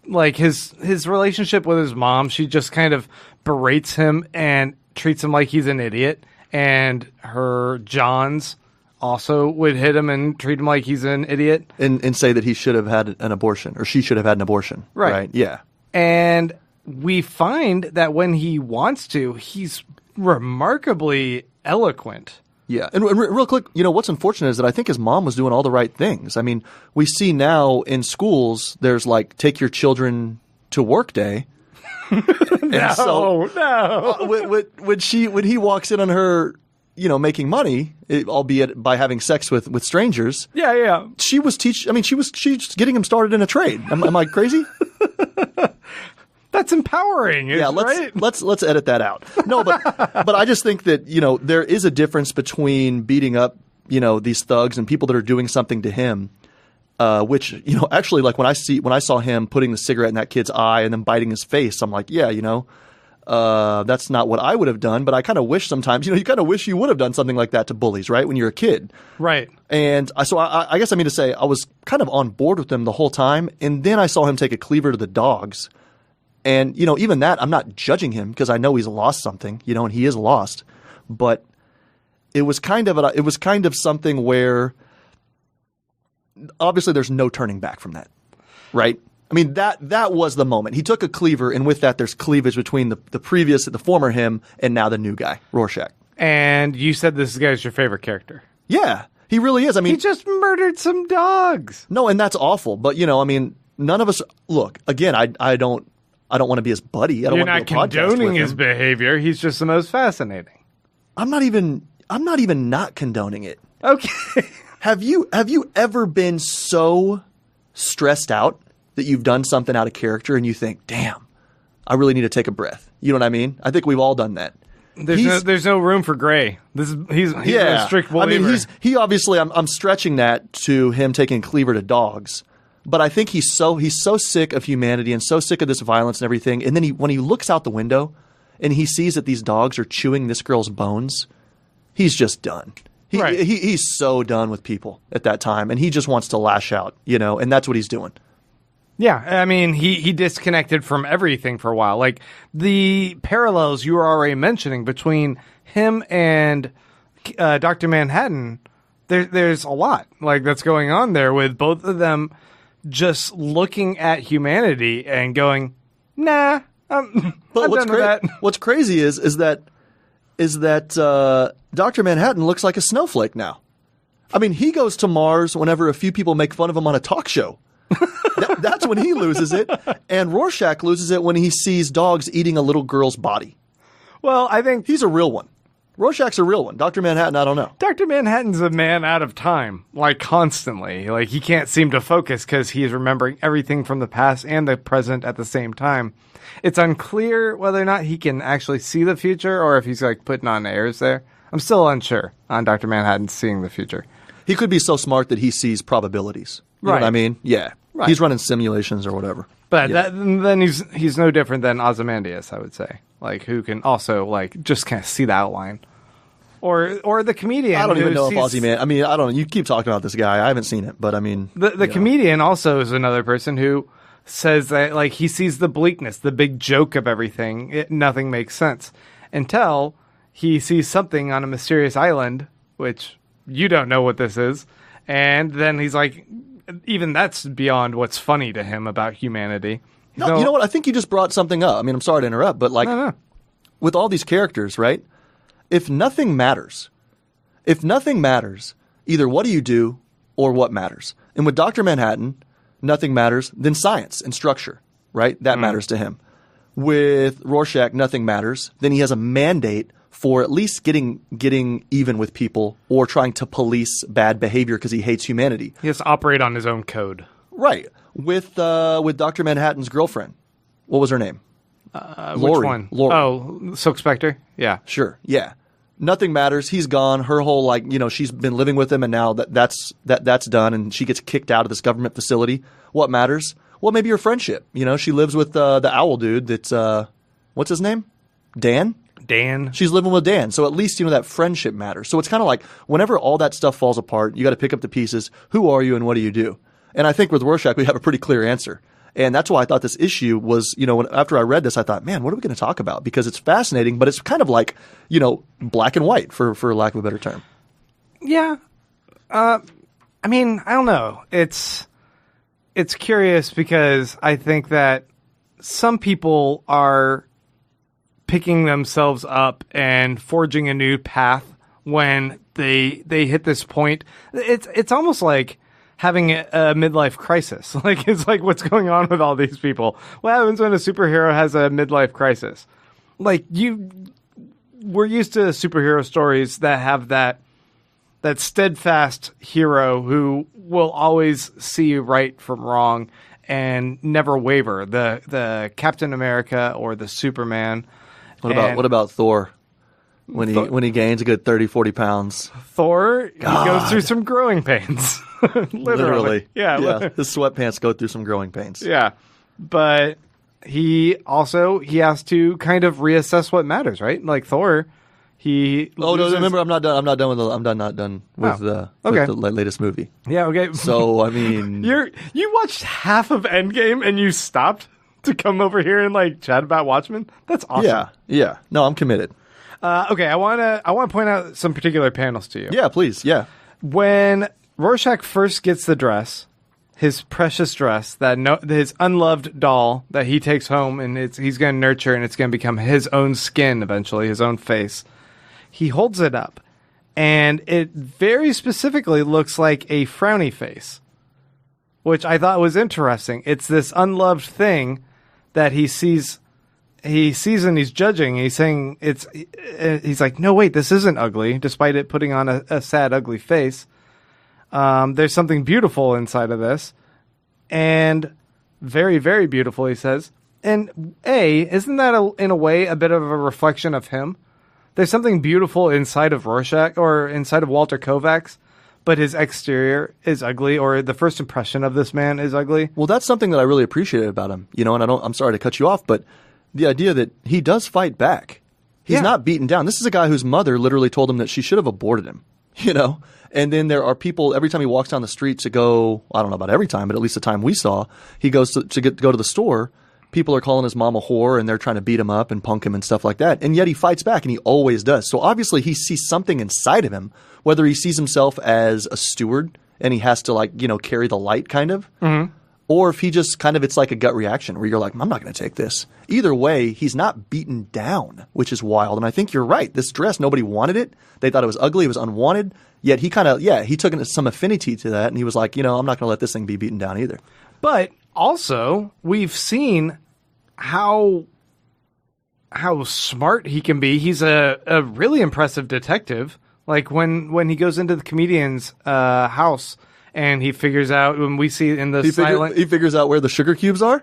Like his relationship with his mom, she just kind of berates him and treats him like he's an idiot. And her Johns also would hit him and treat him like he's an idiot. And say that he should have had an abortion, or she should have had an abortion. Right? Yeah. And we find that when he wants to, he's remarkably eloquent. Yeah. And real quick, what's unfortunate is that I think his mom was doing all the right things. I mean, we see now in schools, there's like, take your children to work day. No. When he walks in on her, making money, albeit by having sex with strangers. Yeah. She's getting him started in a trade. Am I crazy? That's empowering. Yeah, right? let's edit that out. No, but I just think that there is a difference between beating up these thugs and people that are doing something to him. Which actually, like when I saw him putting the cigarette in that kid's eye and then biting his face, I'm like, yeah, that's not what I would have done. But I kind of wish sometimes, you kind of wish you would have done something like that to bullies, right? When you're a kid, right? And I guess I mean to say I was kind of on board with him the whole time, and then I saw him take a cleaver to the dogs. And, even that, I'm not judging him because I know he's lost something, and he is lost. But it was kind of something where obviously there's no turning back from that, right? I mean, that was the moment. He took a cleaver, and with that, there's cleavage between the former him and now the new guy, Rorschach. And you said this guy's your favorite character. Yeah, he really is. I mean, he just murdered some dogs. No, and that's awful. But, none of us – look, again, I don't want to be his buddy. You're not condoning his behavior. He's just the most fascinating. I'm not even not condoning it. Okay. Have you ever been so stressed out that you've done something out of character and you think, damn, I really need to take a breath? You know what I mean? I think we've all done that. There's no room for gray. He's a strict believer. I mean, he obviously, I'm stretching that to him taking cleaver to dogs. But I think he's so sick of humanity and so sick of this violence and everything. And then when he looks out the window and he sees that these dogs are chewing this girl's bones, he's just done. He's so done with people at that time, and he just wants to lash out, and that's what he's doing. Yeah, I mean, he disconnected from everything for a while. Like the parallels you were already mentioning between him and Dr. Manhattan, there's a lot like that's going on there with both of them. Just looking at humanity and going, nah, I'm done with that. What's crazy is that Dr. Manhattan looks like a snowflake now. I mean, he goes to Mars whenever a few people make fun of him on a talk show. That's when he loses it. And Rorschach loses it when he sees dogs eating a little girl's body. Well, I think he's a real one. Rorschach's a real one. Dr. Manhattan, I don't know. Dr. Manhattan's a man out of time, like constantly. Like he can't seem to focus because he's remembering everything from the past and the present at the same time. It's unclear whether or not he can actually see the future or if he's like putting on airs there. I'm still unsure on Dr. Manhattan seeing the future. He could be so smart that he sees probabilities. You know what I mean? Yeah. Right. He's running simulations or whatever. But then he's no different than Ozymandias, I would say. Like, who can also, like, just kind of see the outline. Or the comedian. I don't even know if Ozymandias... I mean, I don't know. You keep talking about this guy. I haven't seen it, but I mean... The comedian also is another person who says that, like, he sees the bleakness, the big joke of everything. Nothing makes sense. Until he sees something on a mysterious island, which you don't know what this is. And then he's like... Even that's beyond what's funny to him about humanity. No, you know what? I think you just brought something up. I mean, I'm sorry to interrupt, but like with all these characters, right? If nothing matters, either what do you do or what matters? And with Dr. Manhattan, nothing matters, then science and structure, right? That matters to him. With Rorschach, nothing matters. Then he has a mandate for at least getting even with people or trying to police bad behavior because he hates humanity. He has to operate on his own code. Right. With Dr. Manhattan's girlfriend. What was her name? Which one? Lori. Oh, Silk Spectre? Yeah. Sure. Yeah. Nothing matters. He's gone. Her whole, like, you know, she's been living with him and now that's done and she gets kicked out of this government facility. What matters? Well, maybe your friendship. You know, she lives with the owl dude that's, what's his name? Dan? She's living with Dan. So at least, you know, that friendship matters. So it's kind of like whenever all that stuff falls apart, you got to pick up the pieces. Who are you and what do you do? And I think with Rorschach, we have a pretty clear answer. And that's why I thought this issue was, you know, after I read this, I thought, man, what are we going to talk about? Because it's fascinating, but it's kind of like, you know, black and white for lack of a better term. Yeah. I mean, I don't know. It's curious because I think that some people are picking themselves up and forging a new path when they hit this point. It's almost like having a midlife crisis. Like, it's like, what's going on with all these people? What happens when a superhero has a midlife crisis? Like, we're used to superhero stories that have that steadfast hero who will always see right from wrong and never waver. The Captain America or the Superman. What about Thor? When he gains a good 30, 40 pounds. Thor, he goes through some growing pains. Literally. Yeah. His sweatpants go through some growing pains. Yeah. But he has to kind of reassess what matters, right? Like Thor, remember, I'm not done with the latest movie. Yeah, okay. So, I mean, you watched half of Endgame and you stopped to come over here and like chat about Watchmen? That's awesome. Yeah. No, I'm committed. Okay, I want to point out some particular panels to you. Yeah, please. Yeah. When Rorschach first gets the dress, his precious dress, his unloved doll that he takes home and he's going to nurture and it's going to become his own skin eventually, his own face. He holds it up, and it very specifically looks like a frowny face, which I thought was interesting. It's this unloved thing that he sees and he's judging. He's saying he's like, no, wait, this isn't ugly, despite it putting on a sad, ugly face. There's something beautiful inside of this, and very, very beautiful, he says. And isn't that in a way a bit of a reflection of him? There's something beautiful inside of Rorschach or inside of Walter Kovacs, but his exterior is ugly, or the first impression of this man is ugly. Well, that's something that I really appreciated about him, you know, and I'm sorry to cut you off, but the idea that he does fight back. He's not beaten down. This is a guy whose mother literally told him that she should have aborted him, you know? And then there are people, every time he walks down the street to go, I don't know about every time, but at least the time we saw, he goes to go to the store, people are calling his mom a whore and they're trying to beat him up and punk him and stuff like that. And yet he fights back, and he always does. So obviously he sees something inside of him, whether he sees himself as a steward and he has to, like, you know, carry the light kind of, or if he just kind of, it's like a gut reaction where you're like, I'm not going to take this. Either way, he's not beaten down, which is wild. And I think you're right. This dress, nobody wanted it. They thought it was ugly. It was unwanted. Yet he kind of, he took some affinity to that, and he was like, you know, I'm not going to let this thing be beaten down either. But also, we've seen how how smart he can be. He's a really impressive detective. Like when he goes into the comedian's house and he figures out, when we see in the He figures out where the sugar cubes are?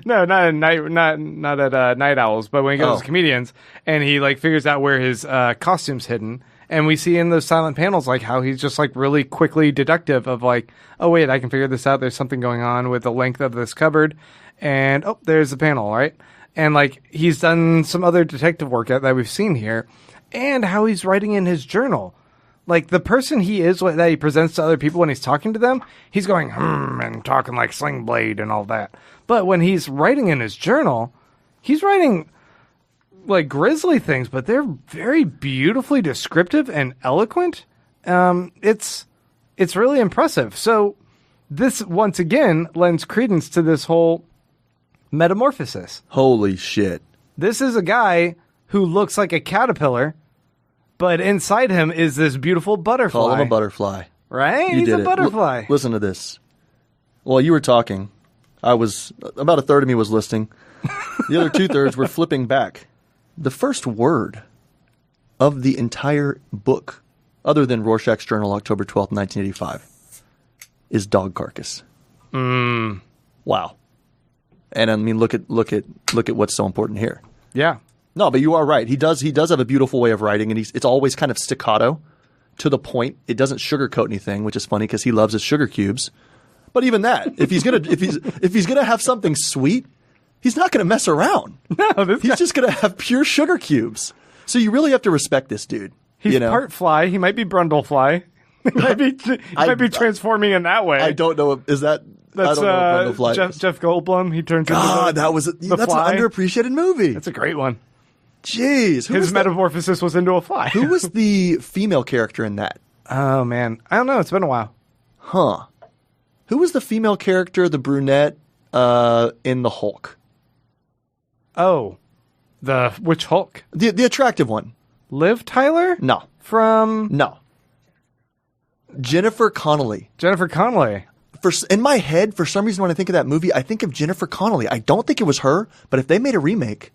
No, not at Night Owls, but when he goes to comedians and he like figures out where his costume's hidden. And we see in those silent panels like how he's just like really quickly deductive of like, oh wait, I can figure this out. There's something going on with the length of this cupboard. And oh, there's the panel, right? And like he's done some other detective work that we've seen here. And how he's writing in his journal. Like, the person he is that he presents to other people when he's talking to them, he's going, and talking like Sling Blade and all that. But when he's writing in his journal, he's writing, like, grisly things, but they're very beautifully descriptive and eloquent. It's really impressive. So, this, once again, lends credence to this whole metamorphosis. Holy shit. This is a guy who looks like a caterpillar, but inside him is this beautiful butterfly. Call him a butterfly. Right? He's a butterfly. Listen to this. While you were talking, about a third of me was listening. The other 2/3 were flipping back. The first word of the entire book, other than Rorschach's Journal, October 12th, 1985, is dog carcass. Wow. And I mean, look at what's so important here. Yeah. No, but you are right. He does have a beautiful way of writing, and it's always kind of staccato, to the point. It doesn't sugarcoat anything, which is funny because he loves his sugar cubes. But even that, if he's gonna have something sweet, he's not gonna mess around. No, he's just gonna have pure sugar cubes. So you really have to respect this dude. He's part fly. He might be Brundlefly. He might be transforming in that way. I don't know. Is that? That's I don't know Jeff Goldblum. He turns into that's fly. An underappreciated movie. That's a great one. Jeez. His metamorphosis was into a fly. Who was the female character in that? Oh, man. I don't know. It's been a while. Huh. Who was the female character, the brunette, in the Hulk? Oh. Which Hulk? The attractive one. Liv Tyler? No. No. Jennifer Connelly. Jennifer Connelly. In my head, for some reason, when I think of that movie, I think of Jennifer Connelly. I don't think it was her, but if they made a remake,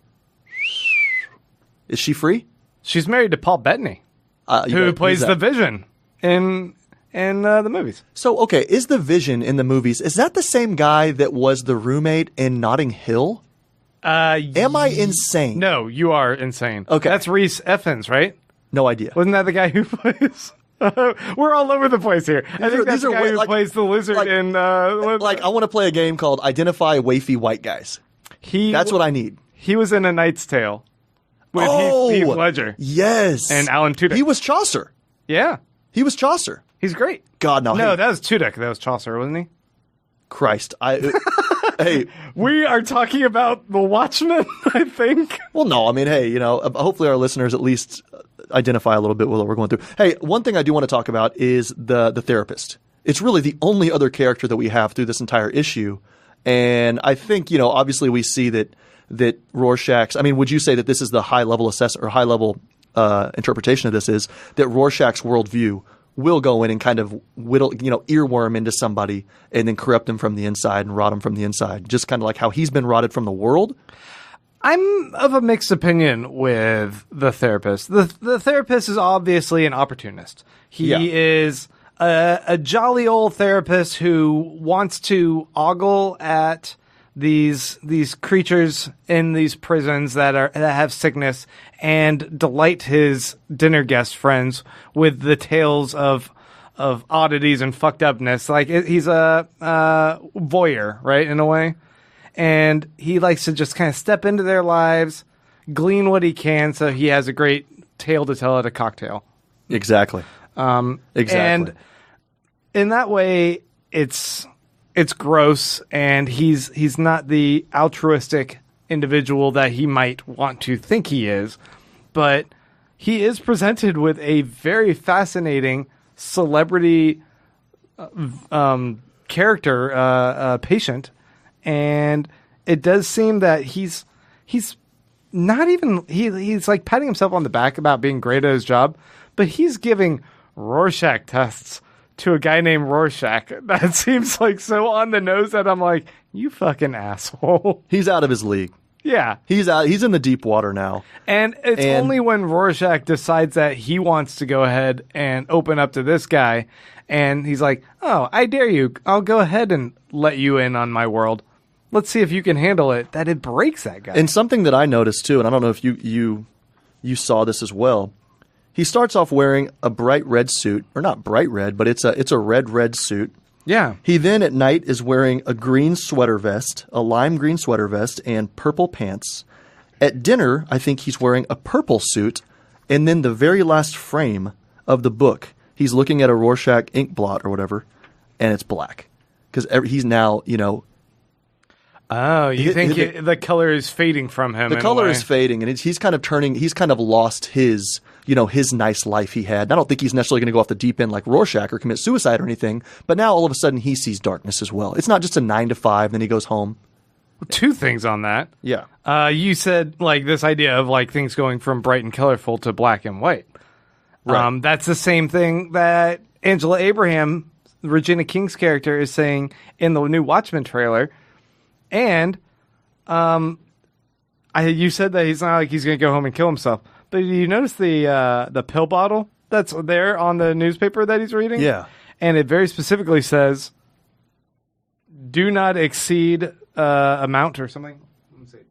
is she free? She's married to Paul Bettany, who plays the Vision in the movies. So, okay, is the Vision in the movies, is that the same guy that was the roommate in Notting Hill? Am I insane? No, you are insane. Okay. That's Rhys Ifans, right? No idea. Wasn't that the guy who plays... We're all over the place here. I think that's the guy who plays the lizard in... I want to play a game called Identify Wafy White Guys. That's what I need. He was in A Knight's Tale with Heath Ledger. Yes. And Alan Tudyk. He was Chaucer. Yeah. He was Chaucer. He's great. God, no. No, that was Tudyk. That was Chaucer, wasn't he? Christ. Hey. We are talking about The Watchmen, I think. Well, no. I mean, hey, hopefully our listeners at least identify a little bit with what we're going through. Hey, one thing I do want to talk about is the therapist. It's really the only other character that we have through this entire issue. And I think, obviously we see that Rorschach's, I mean, would you say that this is the high-level assessment or high-level interpretation of this is that Rorschach's worldview will go in and kind of whittle, earworm into somebody and then corrupt them from the inside and rot them from the inside, just kind of like how he's been rotted from the world? I'm of a mixed opinion with the therapist. The therapist is obviously an opportunist. He is a jolly old therapist who wants to ogle at these creatures in these prisons that have sickness and delight his dinner guest friends with the tales of oddities and fucked upness. Like he's a voyeur, right, in a way. And he likes to just kind of step into their lives, glean what he can, so he has a great tale to tell at a cocktail. Exactly. Exactly. And in that way, it's gross, and he's not the altruistic individual that he might want to think he is, but he is presented with a very fascinating celebrity character, patient. And it does seem that he's not even he's like patting himself on the back about being great at his job, but he's giving Rorschach tests to a guy named Rorschach. That seems like so on the nose that I'm like, you fucking asshole. He's out of his league. Yeah. He's out. He's in the deep water now. And it's only when Rorschach decides that he wants to go ahead and open up to this guy, and he's like, oh, I dare you. I'll go ahead and let you in on my world. Let's see if you can handle it, that it breaks that guy. And something that I noticed, too, and I don't know if you saw this as well, he starts off wearing a bright red suit, or not bright red, but it's a red suit. Yeah. He then at night is wearing a green sweater vest, a lime green sweater vest, and purple pants. At dinner, I think he's wearing a purple suit, and then the very last frame of the book, he's looking at a Rorschach ink blot or whatever, and it's black. Because he's now, Oh, you think the color is fading from him? The color is fading, and he's kind of lost his nice life he had. And I don't think he's necessarily going to go off the deep end like Rorschach or commit suicide or anything, but now all of a sudden he sees darkness as well. It's not just a 9 to 5, then he goes home. Two things on that. Yeah. You said, like, this idea of, like, things going from bright and colorful to black and white. Right. That's the same thing that Angela Abraham, Regina King's character, is saying in the new Watchmen trailer. And you said that he's not like he's going to go home and kill himself. But do you notice the pill bottle that's there on the newspaper that he's reading? Yeah. And it very specifically says, do not exceed amount or something. Let me see.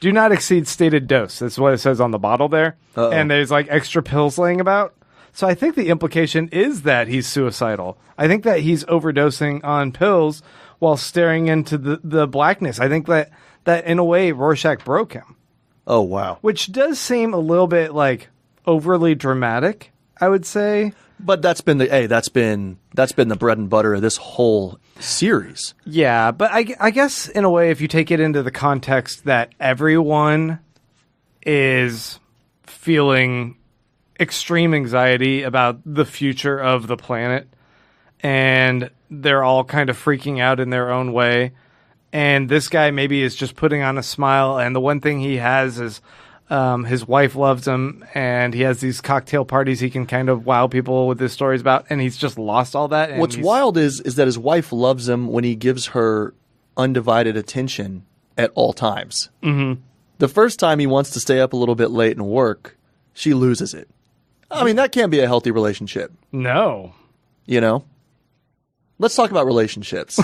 Do not exceed stated dose. That's what it says on the bottle there. Uh-oh. And there's like extra pills laying about. So I think the implication is that he's suicidal. I think that he's overdosing on pills while staring into the blackness. I think that in a way Rorschach broke him. Oh, wow. Which does seem a little bit like overly dramatic, I would say. But that's been the bread and butter of this whole series. Yeah, but I guess in a way, if you take it into the context that everyone is feeling extreme anxiety about the future of the planet, and they're all kind of freaking out in their own way, and this guy maybe is just putting on a smile, and the one thing he has is his wife loves him, and he has these cocktail parties he can kind of wow people with his stories about, and he's just lost all that. And What's wild is that his wife loves him when he gives her undivided attention at all times. Mm-hmm. The first time he wants to stay up a little bit late and work, she loses it. I mean, that can't be a healthy relationship. No. Let's talk about relationships.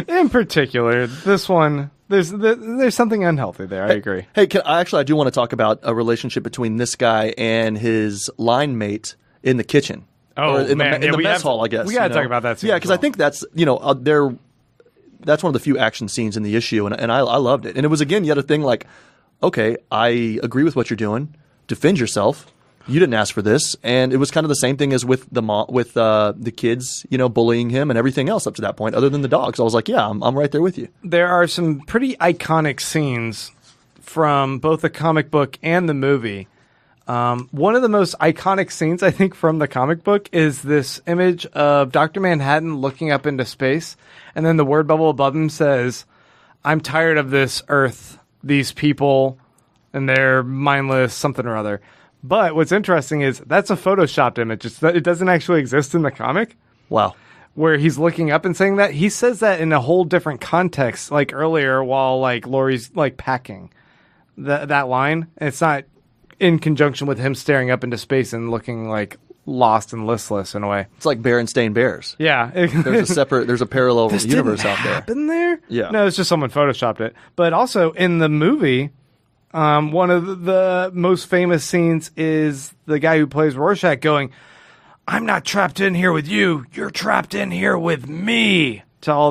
In particular, this one, there's something unhealthy there. I agree. Hey, I do want to talk about a relationship between this guy and his line mate in the kitchen. Oh, in man. the mess hall, I guess. We got to talk about that scene. Yeah, because I think that's, that's one of the few action scenes in the issue, and I loved it. And it was, again, yet a thing like, okay, I agree with what you're doing. Defend yourself. You didn't ask for this, and it was kind of the same thing as with the kids, bullying him and everything else up to that point, other than the dogs. I was like, yeah, I'm right there with you. There are some pretty iconic scenes from both the comic book and the movie. One of the most iconic scenes, I think, from the comic book is this image of Dr. Manhattan looking up into space, and then the word bubble above him says, "I'm tired of this Earth, these people, and they're mindless something or other." But what's interesting is that's a photoshopped image. It doesn't actually exist in the comic. Wow. Where he's looking up and saying that. He says that in a whole different context, like earlier while like Laurie's like packing that line. And it's not in conjunction with him staring up into space and looking like lost and listless in a way. It's like Berenstain Bears. Yeah. There's a parallel universe out there. Happen there? Yeah. No, it's just someone photoshopped it. But also in the movie, one of the most famous scenes is the guy who plays Rorschach going, "I'm not trapped in here with you. You're trapped in here with me," to all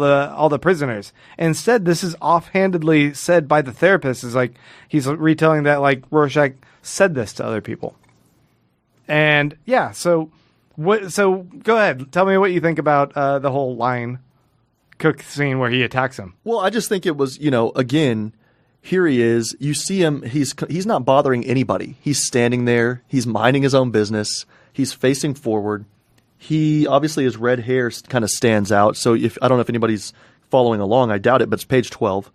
the prisoners. Instead, this is offhandedly said by the therapist. Is like he's retelling that like Rorschach said this to other people. And yeah, so go ahead, tell me what you think about the whole line cook scene where he attacks him. Well, I just think it was, again, here he is. You see him. He's not bothering anybody. He's standing there. He's minding his own business. He's facing forward. He obviously his red hair kind of stands out. So I don't know if anybody's following along. I doubt it, but it's page 12.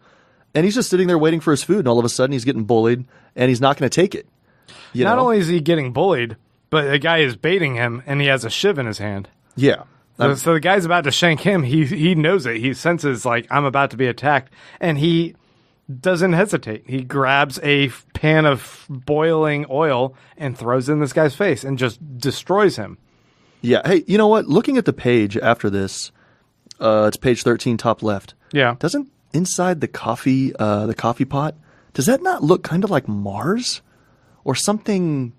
And he's just sitting there waiting for his food, and all of a sudden he's getting bullied, and he's not going to take it. Not only is he getting bullied, but the guy is baiting him, and he has a shiv in his hand. Yeah. So the guy's about to shank him. He knows it. He senses, like, I'm about to be attacked. And he doesn't hesitate. He grabs a pan of boiling oil and throws it in this guy's face and just destroys him. Yeah. Hey, you know what? Looking at the page after this, it's page 13, top left. Yeah. Doesn't inside the coffee pot, does that not look kind of like Mars or something?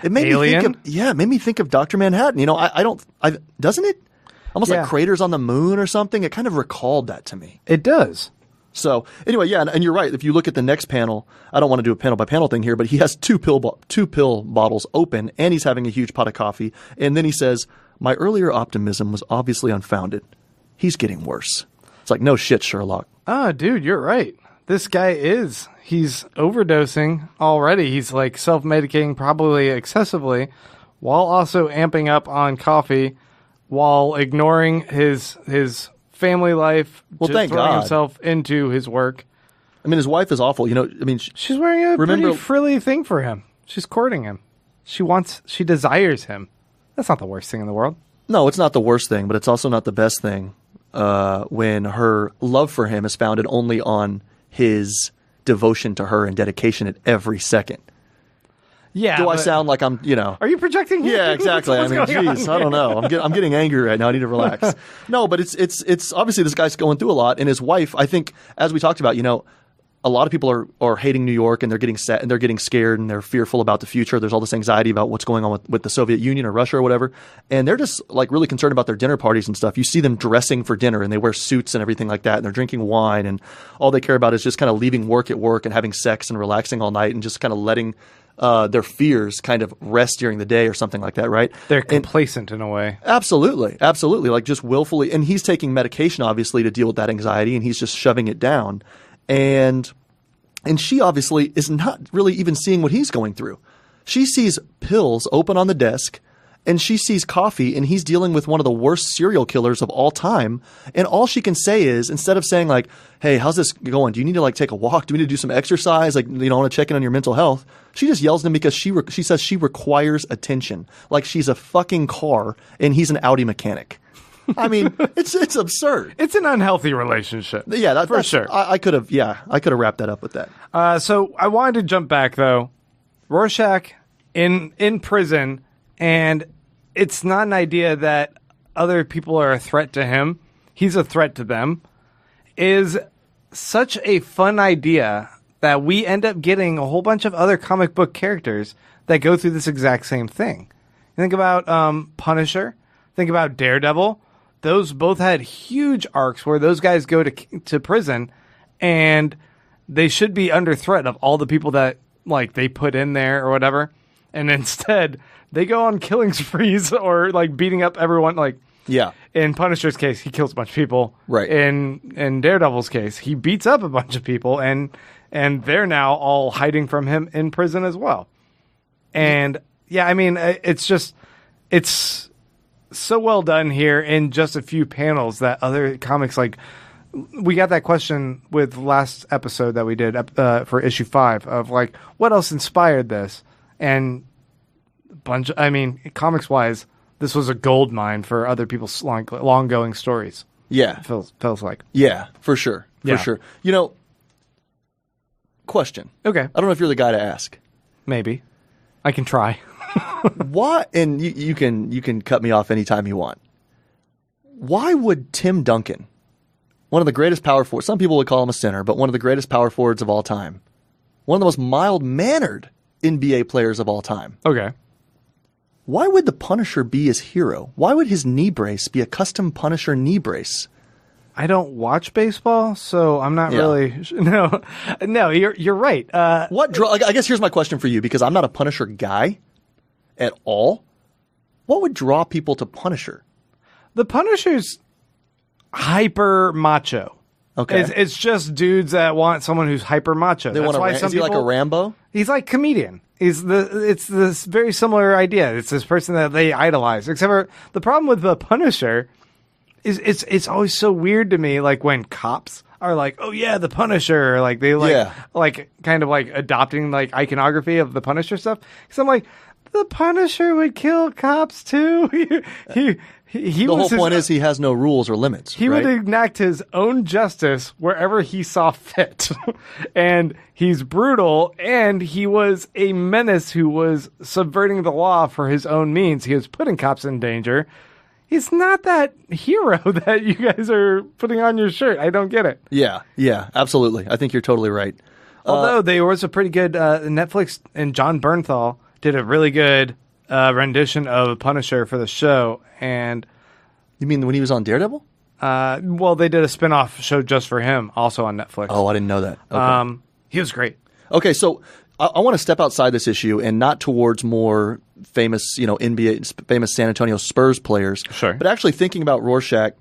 It made Alien? it made me think of Dr. Manhattan. You know, doesn't it? Almost like craters on the moon or something. It kind of recalled that to me. It does. So anyway, yeah, and you're right. If you look at the next panel, I don't want to do a panel by panel thing here, but he has two pill bottles open, and he's having a huge pot of coffee. And then he says, "My earlier optimism was obviously unfounded. He's getting worse." It's like, no shit, Sherlock. Ah, dude, you're right. This guy he's overdosing already. He's like self-medicating probably excessively while also amping up on coffee while ignoring his family life, just thank throwing God. himself into his work. I mean, his wife is awful. You know, I mean, She's wearing a pretty frilly thing for him. She's courting him. She desires him. That's not the worst thing in the world. no, it's not the worst thing, but it's also not the best thing when her love for him is founded only on his devotion to her and dedication at every second. Yeah. Do I sound like I'm, you know? Are you projecting here? Yeah, exactly. What's I mean, going geez, on? I don't know. I'm getting angry right now. I need to relax. No, but it's obviously this guy's going through a lot, and his wife. I think, as we talked about, you know, a lot of people are hating New York, and they're getting set, and they're getting scared, and they're fearful about the future. There's all this anxiety about what's going on with the Soviet Union or Russia or whatever, and they're just like really concerned about their dinner parties and stuff. You see them dressing for dinner, and they wear suits and everything like that, and they're drinking wine, and all they care about is just kind of leaving work at work and having sex and relaxing all night, and just kind of letting their fears kind of rest during the day or something like that, right? They're complacent in a way. Absolutely. Like just willfully. And he's taking medication, obviously, to deal with that anxiety, and he's just shoving it down. And she obviously is not really even seeing what he's going through. She sees pills open on the desk, and she sees coffee, and he's dealing with one of the worst serial killers of all time. And all she can say is, instead of saying like, "Hey, how's this going? Do you need to like take a walk? Do we need to do some exercise? Like, you know, I want to check in on your mental health." She just yells at him because she says she requires attention, like she's a fucking car and he's an Audi mechanic. I mean, it's absurd. It's an unhealthy relationship. Yeah, that's sure. I could have wrapped that up with that. So I wanted to jump back though. Rorschach in prison, and it's not an idea that other people are a threat to him. He's a threat to them. Is such a fun idea that we end up getting a whole bunch of other comic book characters that go through this exact same thing. Think about Punisher. Think about Daredevil. Those both had huge arcs where those guys go to prison, and they should be under threat of all the people that like they put in there or whatever. And instead, they go on killing sprees or like beating up everyone. Like, Yeah. in Punisher's case, he kills a bunch of people. Right. In Daredevil's case, he beats up a bunch of people, and they're now all hiding from him in prison as well. And yeah, I mean, it's so well done here in just a few panels that other comics, like, we got that question with last episode that we did for issue 5 of like, what else inspired this? And comics wise, this was a gold mine for other people's long going stories. Yeah. It feels like. Yeah, for sure. For sure. You know, question. Okay. I don't know if you're the guy to ask. Maybe. I can try. Why, and you can cut me off anytime you want. Why would Tim Duncan, one of the greatest power forwards, some people would call him a center, but one of the greatest power forwards of all time, one of the most mild-mannered NBA players of all time, Okay. why would the Punisher be his hero? Why would his knee brace be a custom Punisher knee brace? I don't watch baseball, so I'm not really. No, you're right. I guess here's my question for you, because I'm not a Punisher guy at all. What would draw people to Punisher? The Punisher's hyper macho. Okay. It's just dudes that want someone who's hyper macho. They want is he like a Rambo? He's like comedian. It's this very similar idea. It's this person that they idolize. Except for the problem with the Punisher is it's always so weird to me, like when cops are like, "Oh yeah, the Punisher," like they like kind of like adopting like iconography of the Punisher stuff. Because I'm like, the Punisher would kill cops too. He the was whole point is he has no rules or limits. He right? would enact his own justice wherever he saw fit. And he's brutal, and he was a menace who was subverting the law for his own means. He was putting cops in danger. He's not that hero that you guys are putting on your shirt. I don't get it. Yeah, absolutely. I think you're totally right. Although there was a pretty good Netflix, and John Bernthal did a really good rendition of Punisher for the show. And you mean when he was on Daredevil? Well, they did a spin-off show just for him, also on Netflix. Oh, I didn't know that. Okay. He was great. Okay, so I want to step outside this issue and not towards more famous, NBA, famous San Antonio Spurs players. Sure. But actually thinking about Rorschach,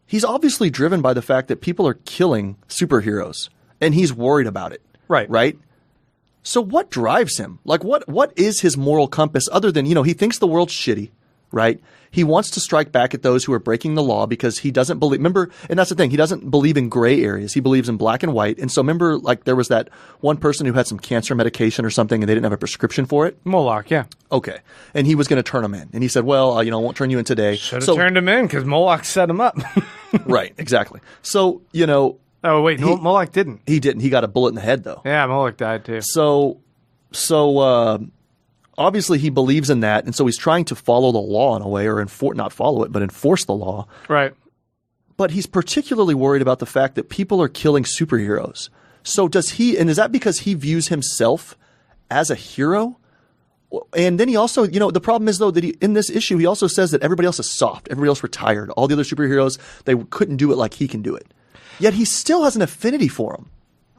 he's obviously driven by the fact that people are killing superheroes, and he's worried about it. Right. Right? So what drives him? Like, what is his moral compass other than, he thinks the world's shitty, right? He wants to strike back at those who are breaking the law because he doesn't believe, remember, and that's the thing, he doesn't believe in gray areas. He believes in black and white. And so remember, like, there was that one person who had some cancer medication or something and they didn't have a prescription for it? Moloch, yeah. Okay. And he was going to turn him in. And he said, well, I won't turn you in today. Should have turned him in because Moloch set him up. Right, exactly. So, Oh, wait, Moloch didn't. He didn't. He got a bullet in the head, though. Yeah, Moloch died, too. So obviously he believes in that, and so he's trying to follow the law in a way, or not follow it, but enforce the law. Right. But he's particularly worried about the fact that people are killing superheroes. So is that because he views himself as a hero? And then he also, the problem is, though, that in this issue, he also says that everybody else is soft. Everybody else retired. All the other superheroes, they couldn't do it like he can do it. Yet he still has an affinity for them.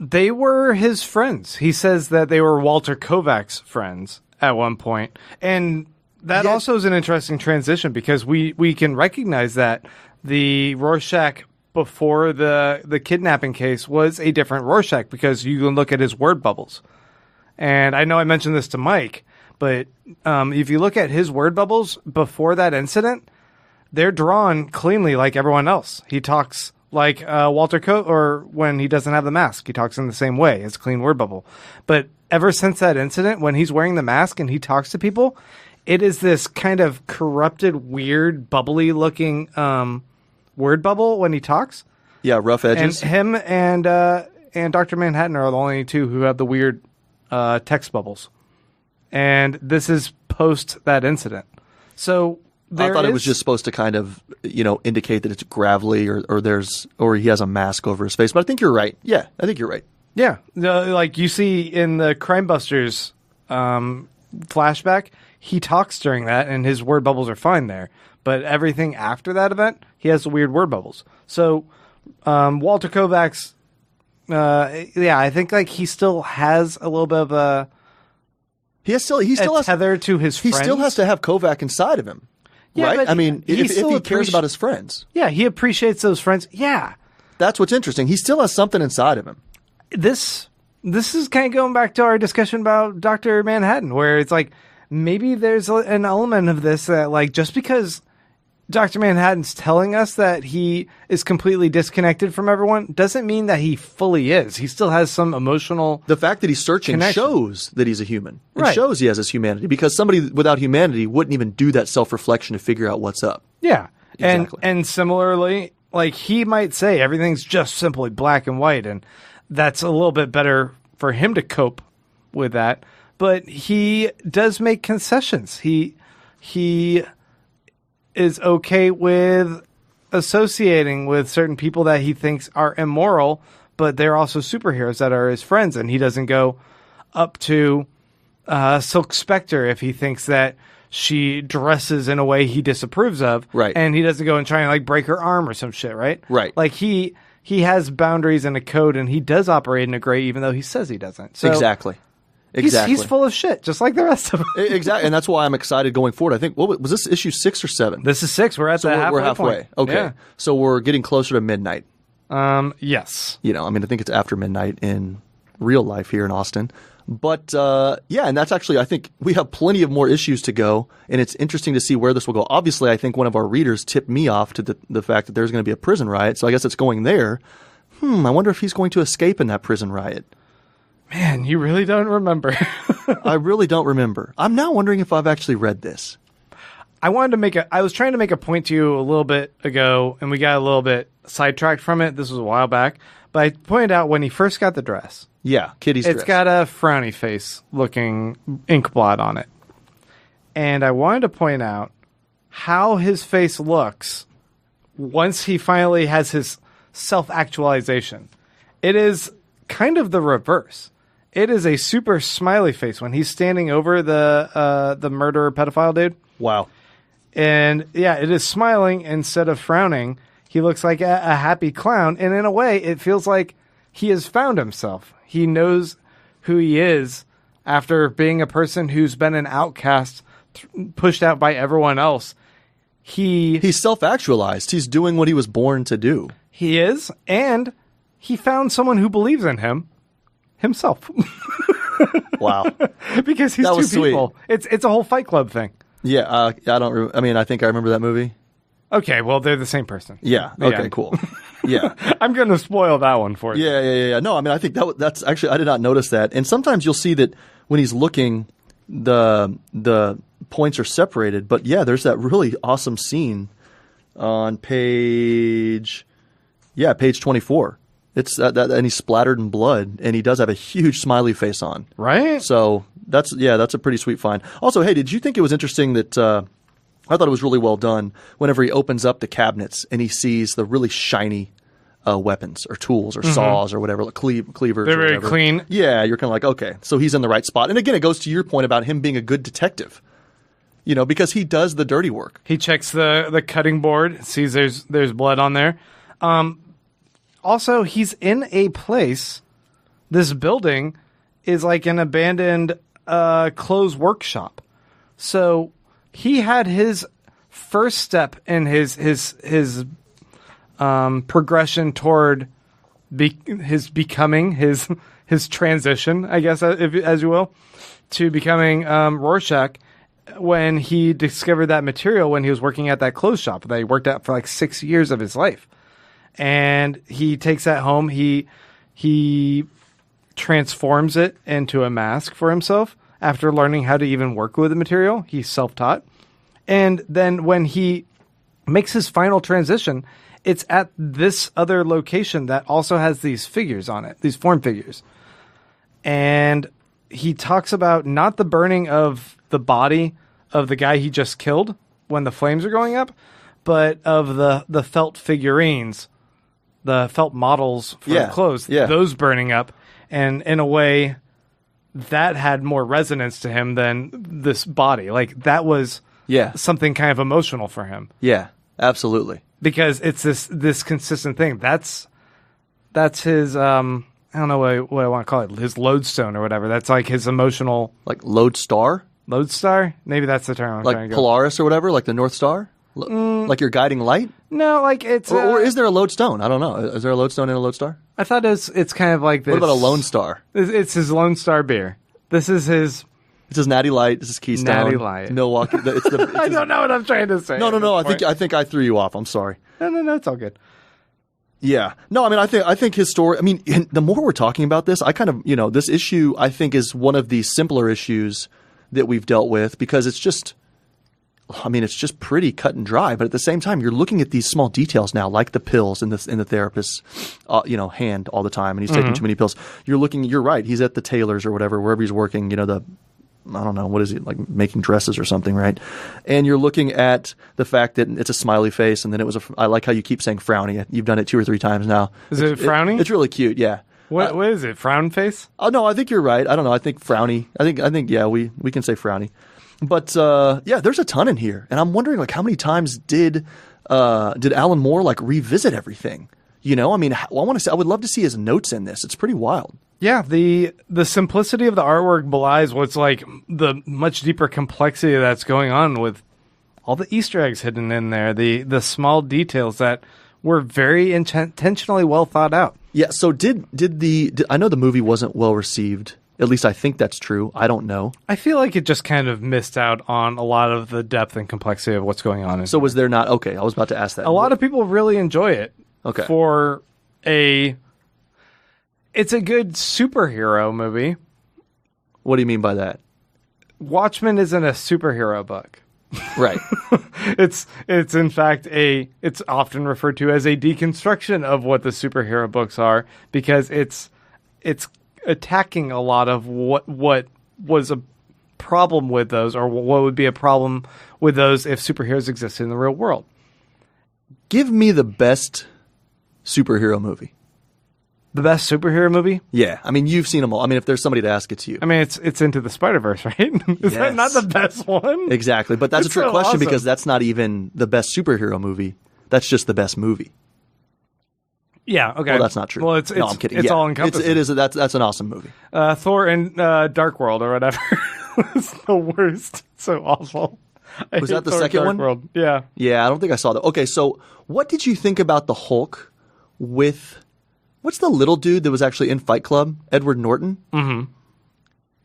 They were his friends. He says that they were Walter Kovac's friends at one point. And that also is an interesting transition because we can recognize that the Rorschach before the kidnapping case was a different Rorschach because you can look at his word bubbles. And I know I mentioned this to Mike, but if you look at his word bubbles before that incident, they're drawn cleanly like everyone else. He talks like Walter or when he doesn't have the mask, he talks in the same way. It's a clean word bubble. But ever since that incident, when he's wearing the mask and he talks to people, it is this kind of corrupted, weird, bubbly looking word bubble when he talks. Yeah, rough edges. And him and Dr. Manhattan are the only two who have the weird text bubbles. And this is post that incident. So I thought it was just supposed to kind of, indicate that it's gravelly or he has a mask over his face. But I think you're right. Yeah, I think you're right. Yeah. Like you see in the Crime Busters flashback, he talks during that and his word bubbles are fine there. But everything after that event, he has the weird word bubbles. So Walter Kovac's, I think like he still has a little bit of a... He still has tether to his friends. He still has to have Kovac inside of him. Yeah, right? but I mean, if he cares about his friends. Yeah, he appreciates those friends. Yeah. That's what's interesting. He still has something inside of him. This is kind of going back to our discussion about Dr. Manhattan, where it's like maybe there's an element of this that like just because Dr. Manhattan's telling us that he is completely disconnected from everyone doesn't mean that he fully is. He still has some emotional The fact that he's searching connection. shows that he's a human. It Right. shows he has his humanity because somebody without humanity wouldn't even do that self-reflection to figure out what's up. Yeah. Exactly. And similarly, like he might say everything's just simply black and white, and that's a little bit better for him to cope with that. But he does make concessions. He is okay with associating with certain people that he thinks are immoral, but they're also superheroes that are his friends, and he doesn't go up to Silk Spectre if he thinks that she dresses in a way he disapproves of. Right. And he doesn't go and try and like break her arm or some shit, right? Right. Like he has boundaries and a code, and he does operate in a gray even though he says he doesn't. So Exactly. He's full of shit, just like the rest of them. Exactly, and that's why I'm excited going forward. I think, what was this, issue 6 or 7? This is 6. We're at the halfway we're halfway. point. Okay, Yeah. so we're getting closer to midnight. Yes. I think it's after midnight in real life here in Austin. But, and that's actually, I think we have plenty of more issues to go, and it's interesting to see where this will go. Obviously, I think one of our readers tipped me off to the fact that there's going to be a prison riot, so I guess it's going there. I wonder if he's going to escape in that prison riot. Man, you really don't remember. I really don't remember. I'm now wondering if I've actually read this. I was trying to make a point to you a little bit ago, and we got a little bit sidetracked from it. This was a while back, but I pointed out when he first got the dress. Yeah, Kitty's dress. It's got a frowny face looking ink blot on it. And I wanted to point out how his face looks once he finally has his self-actualization. It is kind of the reverse. It is a super smiley face when he's standing over the murderer pedophile dude. Wow. And yeah, it is smiling instead of frowning. He looks like a happy clown. And in a way, it feels like he has found himself. He knows who he is after being a person who's been an outcast, pushed out by everyone else. He's self-actualized. He's doing what he was born to do. He is. And he found someone who believes in him himself. Wow. Because he's That was two people. sweet. It's a whole Fight Club thing. Yeah, I think I remember that movie. Okay, well, they're the same person. Yeah. Okay, cool. Yeah. I'm going to spoil that one for you. Yeah. No, I mean, I think that's actually, I did not notice that. And sometimes you'll see that when he's looking, the points are separated. But yeah, there's that really awesome scene on page 24. It's that, and he's splattered in blood, and he does have a huge smiley face on. Right? So that's a pretty sweet find. Also, hey, did you think it was interesting that I thought it was really well done whenever he opens up the cabinets and he sees the really shiny weapons or tools or saws or whatever, like cleavers. They're or very whatever. clean. Yeah, you're kind of like, okay, so he's in the right spot. And again, it goes to your point about him being a good detective. You know, because he does the dirty work. He checks the cutting board, sees there's blood on there. Also, he's in a place. This building is like an abandoned closed workshop. So he had his first step in his progression toward his transition, I guess, as you will, to becoming Rorschach when he discovered that material when he was working at that clothes shop that he worked at for like 6 years of his life. And he takes that home. He transforms it into a mask for himself after learning how to even work with the material. He's self-taught. And then when he makes his final transition, it's at this other location that also has these figures on it, these form figures. And he talks about not the burning of the body of the guy he just killed when the flames are going up, but of the felt figurines, the felt models for the clothes, those burning up. And in a way, that had more resonance to him than this body. Like, that was something kind of emotional for him. Yeah, absolutely. Because it's this consistent thing. That's his, I don't know what I want to call it, his lodestone or whatever. That's like his emotional... Like lodestar? Lodestar? Maybe that's the term I'm trying to Like go. Polaris or whatever? Like the North Star? Like your guiding light? No, like it's... Or is there a lodestone? I don't know. Is there a lodestone in a lodestar? I thought it's kind of like this... What about a Lone Star? It's his Lone Star beer. This is his... This is Natty Light. This is Keystone. Natty Light. Milwaukee. I don't know what I'm trying to say. No. I think I threw you off. I'm sorry. No, it's all good. Yeah. No, I mean, I think his story, I mean, the more we're talking about this, I kind of, this issue, I think, is one of the simpler issues that we've dealt with because it's just pretty cut and dry. But at the same time, you're looking at these small details now, like the pills in the therapist's, hand all the time, and he's taking too many pills. You're right. He's at the tailor's or whatever, wherever he's working, I don't know, what is he, like making dresses or something, right? And you're looking at the fact that it's a smiley face, and then I like how you keep saying frowny. You've done it 2 or 3 times now. Is it frowny? It's really cute, yeah. What is it, frown face? Oh, no, I think you're right. I don't know. I think frowny. I think yeah, we can say frowny. But, there's a ton in here. And I'm wondering, like, how many times did Alan Moore, like, revisit everything? I mean, I would love to see his notes in this. It's pretty wild. Yeah, the simplicity of the artwork belies what's like the much deeper complexity that's going on with all the Easter eggs hidden in there, the small details that were very intentionally well thought out. Yeah, so did I know the movie wasn't well received. At least I think that's true. I don't know. I feel like it just kind of missed out on a lot of the depth and complexity of what's going on. So was there not? Okay, I was about to ask that. A lot of people really enjoy it. Okay. It's a good superhero movie. What do you mean by that? Watchmen isn't a superhero book. Right. It's in fact it's often referred to as a deconstruction of what the superhero books are, because it's attacking a lot of what was a problem with those, or what would be a problem with those if superheroes existed in the real world. Give me the best superhero movie. The best superhero movie? Yeah, I mean, you've seen them all. I mean, if there's somebody to ask, it's you. I mean, it's Into the Spider-Verse, right? Is that not the best one? Exactly, but that's It's a trick so question awesome. because that's not even the best superhero movie. That's just the best movie. Yeah, okay. Well, that's not true. Well, no, I'm kidding. It's Yeah, all encompassing. It is. That's an awesome movie. Thor and Dark World or whatever. It's the worst. So awful. Was that the second one? World. Yeah. Yeah, I don't think I saw that. Okay, so what did you think about the Hulk with what's the little dude that was actually in Fight Club? Edward Norton. Mm-hmm.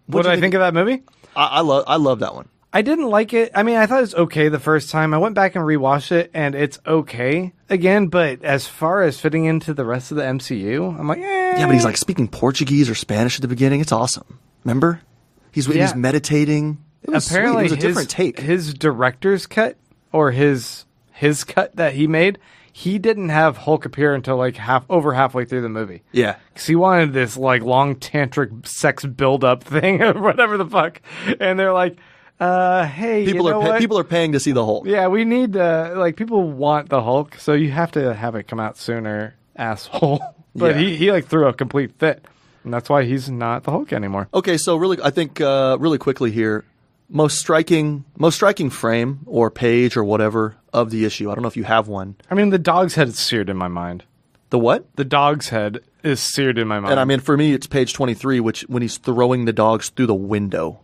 What did I think of that movie? I love that one. I didn't like it. I mean, I thought it was okay the first time. I went back and rewatched it, and it's okay again. But as far as fitting into the rest of the MCU, I'm like, Yeah, but he's like speaking Portuguese or Spanish at the beginning. It's awesome. Remember? He's meditating. It was Apparently, sweet. It was a different take. His director's cut, or his cut that he made, he didn't have Hulk appear until like over halfway through the movie. Yeah. Because he wanted this like long tantric sex build-up thing or whatever the fuck. And they're like, hey, People you know what? people are paying to see the Hulk. Yeah, we need people want the Hulk, so you have to have it come out sooner, asshole. But Yeah. he like threw a complete fit. And that's why he's not the Hulk anymore. Okay, so I think really quickly here, most striking frame or page or whatever of the issue. I don't know if you have one. I mean, the dog's head is seared in my mind. The what? The dog's head is seared in my mind. And I mean, for me, it's page 23, which when he's throwing the dogs through the window.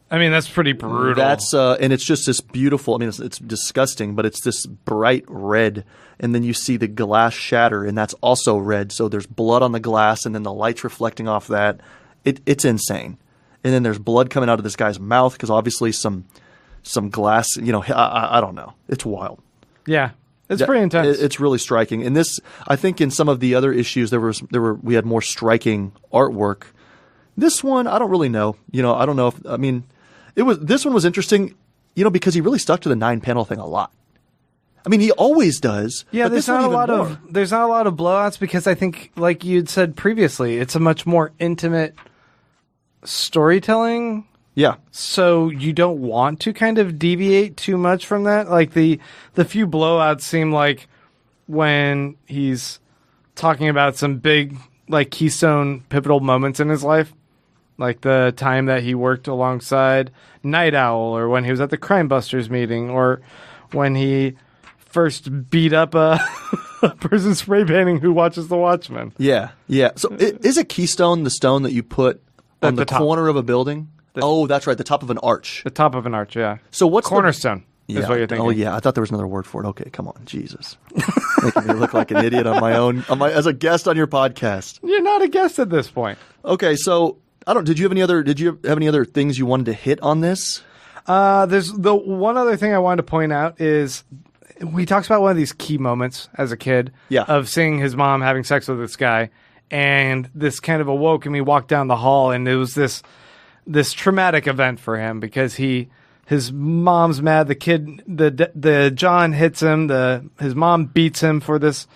I mean, that's pretty brutal. That's and it's just this beautiful. I mean, it's disgusting, but it's this bright red, and then you see the glass shatter, and that's also red. So there's blood on the glass, and then the light's reflecting off that. It's insane. And then there's blood coming out of this guy's mouth because obviously some glass. You know, I don't know. It's wild. Yeah, it's pretty intense. It's really striking. And this, I think, in some of the other issues, we had more striking artwork. This one, I don't really know. You know, I don't know if this one was interesting. You know, because he really stuck to the 9-panel thing a lot. I mean, he always does. Yeah, but there's not a lot of blowouts because I think, like you'd said previously, it's a much more intimate storytelling. Yeah. So you don't want to kind of deviate too much from that. Like the few blowouts seem like when he's talking about some big like keystone pivotal moments in his life, like the time that he worked alongside Night Owl, or when he was at the Crime Busters meeting, or when he first beat up a person spray painting who watches The Watchmen. Yeah, yeah. So is a keystone the stone that you put on the corner of a building? Oh, that's right, the top of an arch. The top of an arch, yeah. So what's cornerstone is what you're thinking. Oh yeah, I thought there was another word for it. Okay, come on, Jesus, making me look like an idiot on my own, as a guest on your podcast. You're not a guest at this point. Okay, so Did you have any other things you wanted to hit on this? There's the one other thing I wanted to point out is he talks about one of these key moments as a kid of seeing his mom having sex with this guy, and this kind of awoke him. He walked down the hall, and it was this traumatic event for him because his mom's mad. The John hits him. His mom beats him for this.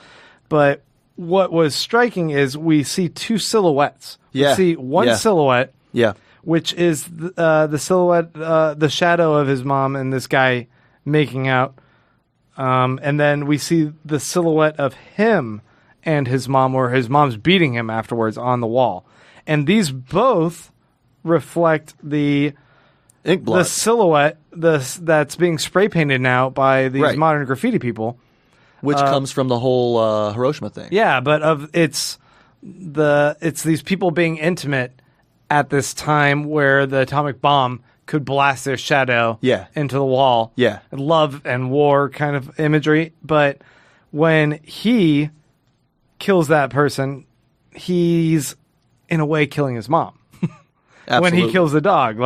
But what was striking is we see two silhouettes. Yeah. We see one silhouette. Yeah. Which is the silhouette, the shadow of his mom and this guy making out. And then we see the silhouette of him and his mom, where his mom's beating him afterwards on the wall. And these both reflect the ink blot, the silhouette that's being spray painted now by these modern graffiti people. Which comes from the whole Hiroshima thing. Yeah, but it's these people being intimate at this time where the atomic bomb could blast their shadow into the wall. Yeah. Love and war kind of imagery. But when he kills that person, he's in a way killing his mom. When he kills the dog.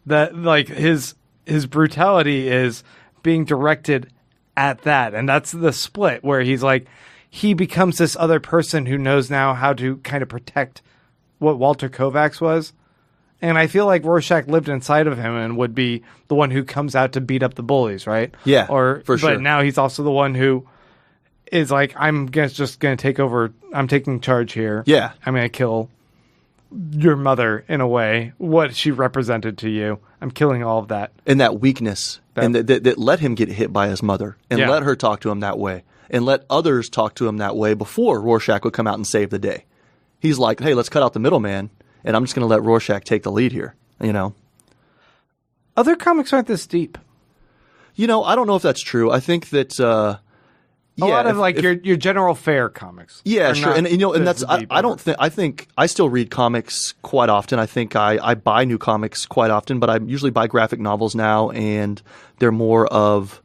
His brutality is being directed at that. And that's the split where he's like, he becomes this other person who knows now how to kind of protect what Walter Kovacs was. And I feel like Rorschach lived inside of him and would be the one who comes out to beat up the bullies, right? Yeah, for sure. But now he's also the one who is like, just going to take over. I'm taking charge here. Yeah. I'm going to kill your mother in a way, what she represented to you. I'm killing all of that. And that weakness, and that let him get hit by his mother, and let her talk to him that way, and let others talk to him that way before Rorschach would come out and save the day. He's like, hey, let's cut out the middleman, and I'm just going to let Rorschach take the lead here, you know? Other comics aren't this deep. You know, I don't know if that's true. I think that... a lot of your general fare comics. Yeah, sure. And you know, and that's I think I still read comics quite often. I think I buy new comics quite often, but I usually buy graphic novels now, and they're more of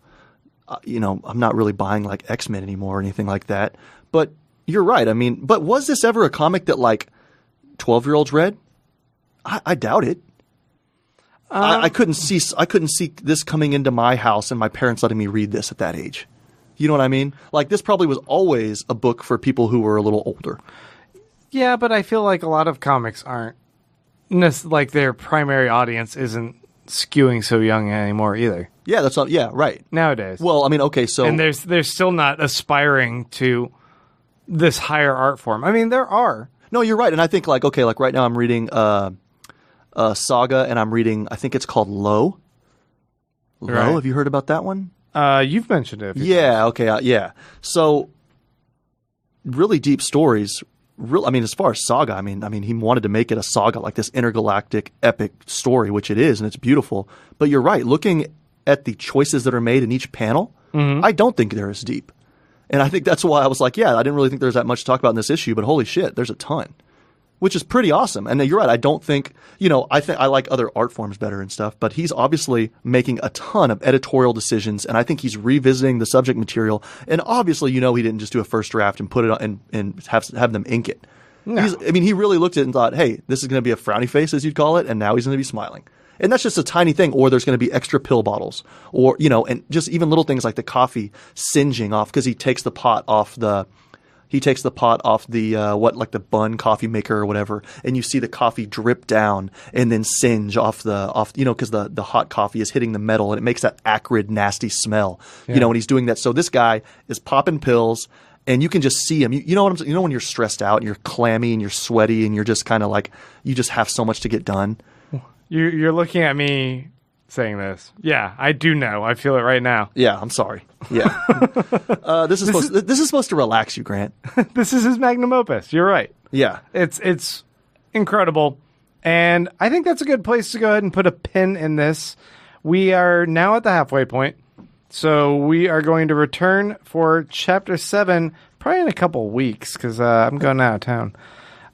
I'm not really buying like X-Men anymore or anything like that. But you're right. I mean, but was this ever a comic that like 12-year-olds read? I doubt it. I couldn't see this coming into my house and my parents letting me read this at that age. You know what I mean? Like, this probably was always a book for people who were a little older. Yeah, but I feel like a lot of comics aren't, like, their primary audience isn't skewing so young anymore either. Yeah, that's not, yeah, right. Nowadays. Well, I mean, okay, so... And they're still not aspiring to this higher art form. I mean, there are. No, you're right. And I think, like, okay, like right now I'm reading Saga, and I'm reading, I think it's called Low. Low, right. Have you heard about that one? You've mentioned it. Yeah. Okay. Yeah. So, really deep stories. I mean, as far as Saga, I mean, he wanted to make it a saga, like this intergalactic epic story, which it is, and it's beautiful. But you're right. Looking at the choices that are made in each panel, I don't think they're as deep. And I think that's why I was like, yeah, I didn't really think there's that much to talk about in this issue, but holy shit, there's a ton. Which is pretty awesome. And you're right. I don't think, I think I like other art forms better and stuff, but he's obviously making a ton of editorial decisions, and I think he's revisiting the subject material. And obviously, he didn't just do a first draft and put it on and have them ink it. No. He really looked at it and thought, hey, this is going to be a frowny face, as you'd call it, and now he's going to be smiling. And that's just a tiny thing. Or there's going to be extra pill bottles, or, and just even little things like the coffee singeing off because he takes the pot off the like the bun coffee maker or whatever, and you see the coffee drip down and then singe off because the hot coffee is hitting the metal and it makes that acrid, nasty smell. Yeah. When he's doing that. So this guy is popping pills, and you can just see him. You know what I'm saying? When you're stressed out and you're clammy and you're sweaty and you're just kind of like you just have so much to get done. You're looking at me saying this. Yeah, I do know. I feel it right now. Yeah, I'm sorry. Yeah. This is supposed to relax you, Grant. This is his magnum opus. You're right. Yeah. It's incredible. And I think that's a good place to go ahead and put a pin in this. We are now at the halfway point. So we are going to return for Chapter 7 probably in a couple weeks because I'm going out of town.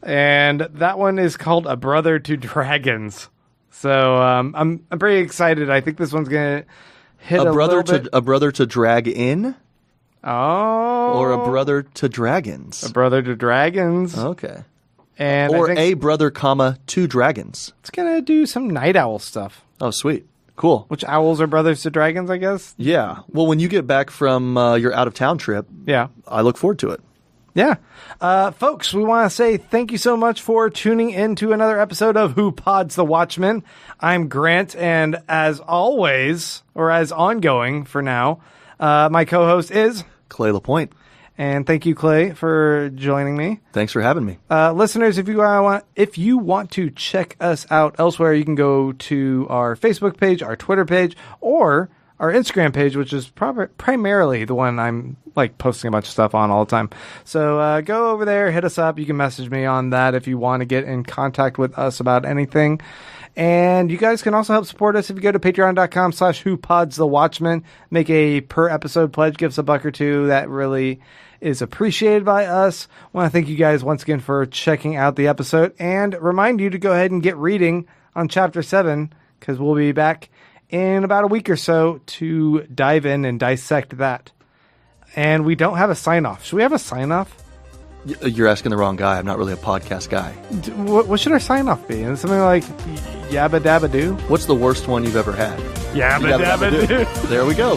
And that one is called A Brother to Dragons. So I'm pretty excited. I think this one's gonna hit a brother to drag in. Oh, or a brother to dragons. A brother to dragons. Okay. And or a brother, two dragons. It's gonna do some night owl stuff. Oh, sweet, cool. Which owls are brothers to dragons, I guess. Yeah. Well, when you get back from your out of town trip, I look forward to it. Yeah. Folks, we want to say thank you so much for tuning in to another episode of Who Pods the Watchmen. I'm Grant, and as always, or as ongoing for now, my co-host is Clay LaPoint. And thank you, Clay, for joining me. Thanks for having me. Listeners, if you want to check us out elsewhere, you can go to our Facebook page, our Twitter page, or our Instagram page, which is primarily the one I'm posting a bunch of stuff on all the time. So go over there, hit us up. You can message me on that if you want to get in contact with us about anything. And you guys can also help support us if you go to patreon.com/whopodsthewatchmen. Make a per episode pledge, give us $1 or $2. That really is appreciated by us. I want to thank you guys once again for checking out the episode and remind you to go ahead and get reading on Chapter 7 because we'll be back in about a week or so to dive in and dissect that. And we don't have a sign-off. Should we have a sign-off? You're asking the wrong guy. I'm not really a podcast guy. What should our sign-off be? And something like yabba dabba doo? What's the worst one you've ever had? Yabba dabba doo. There we go.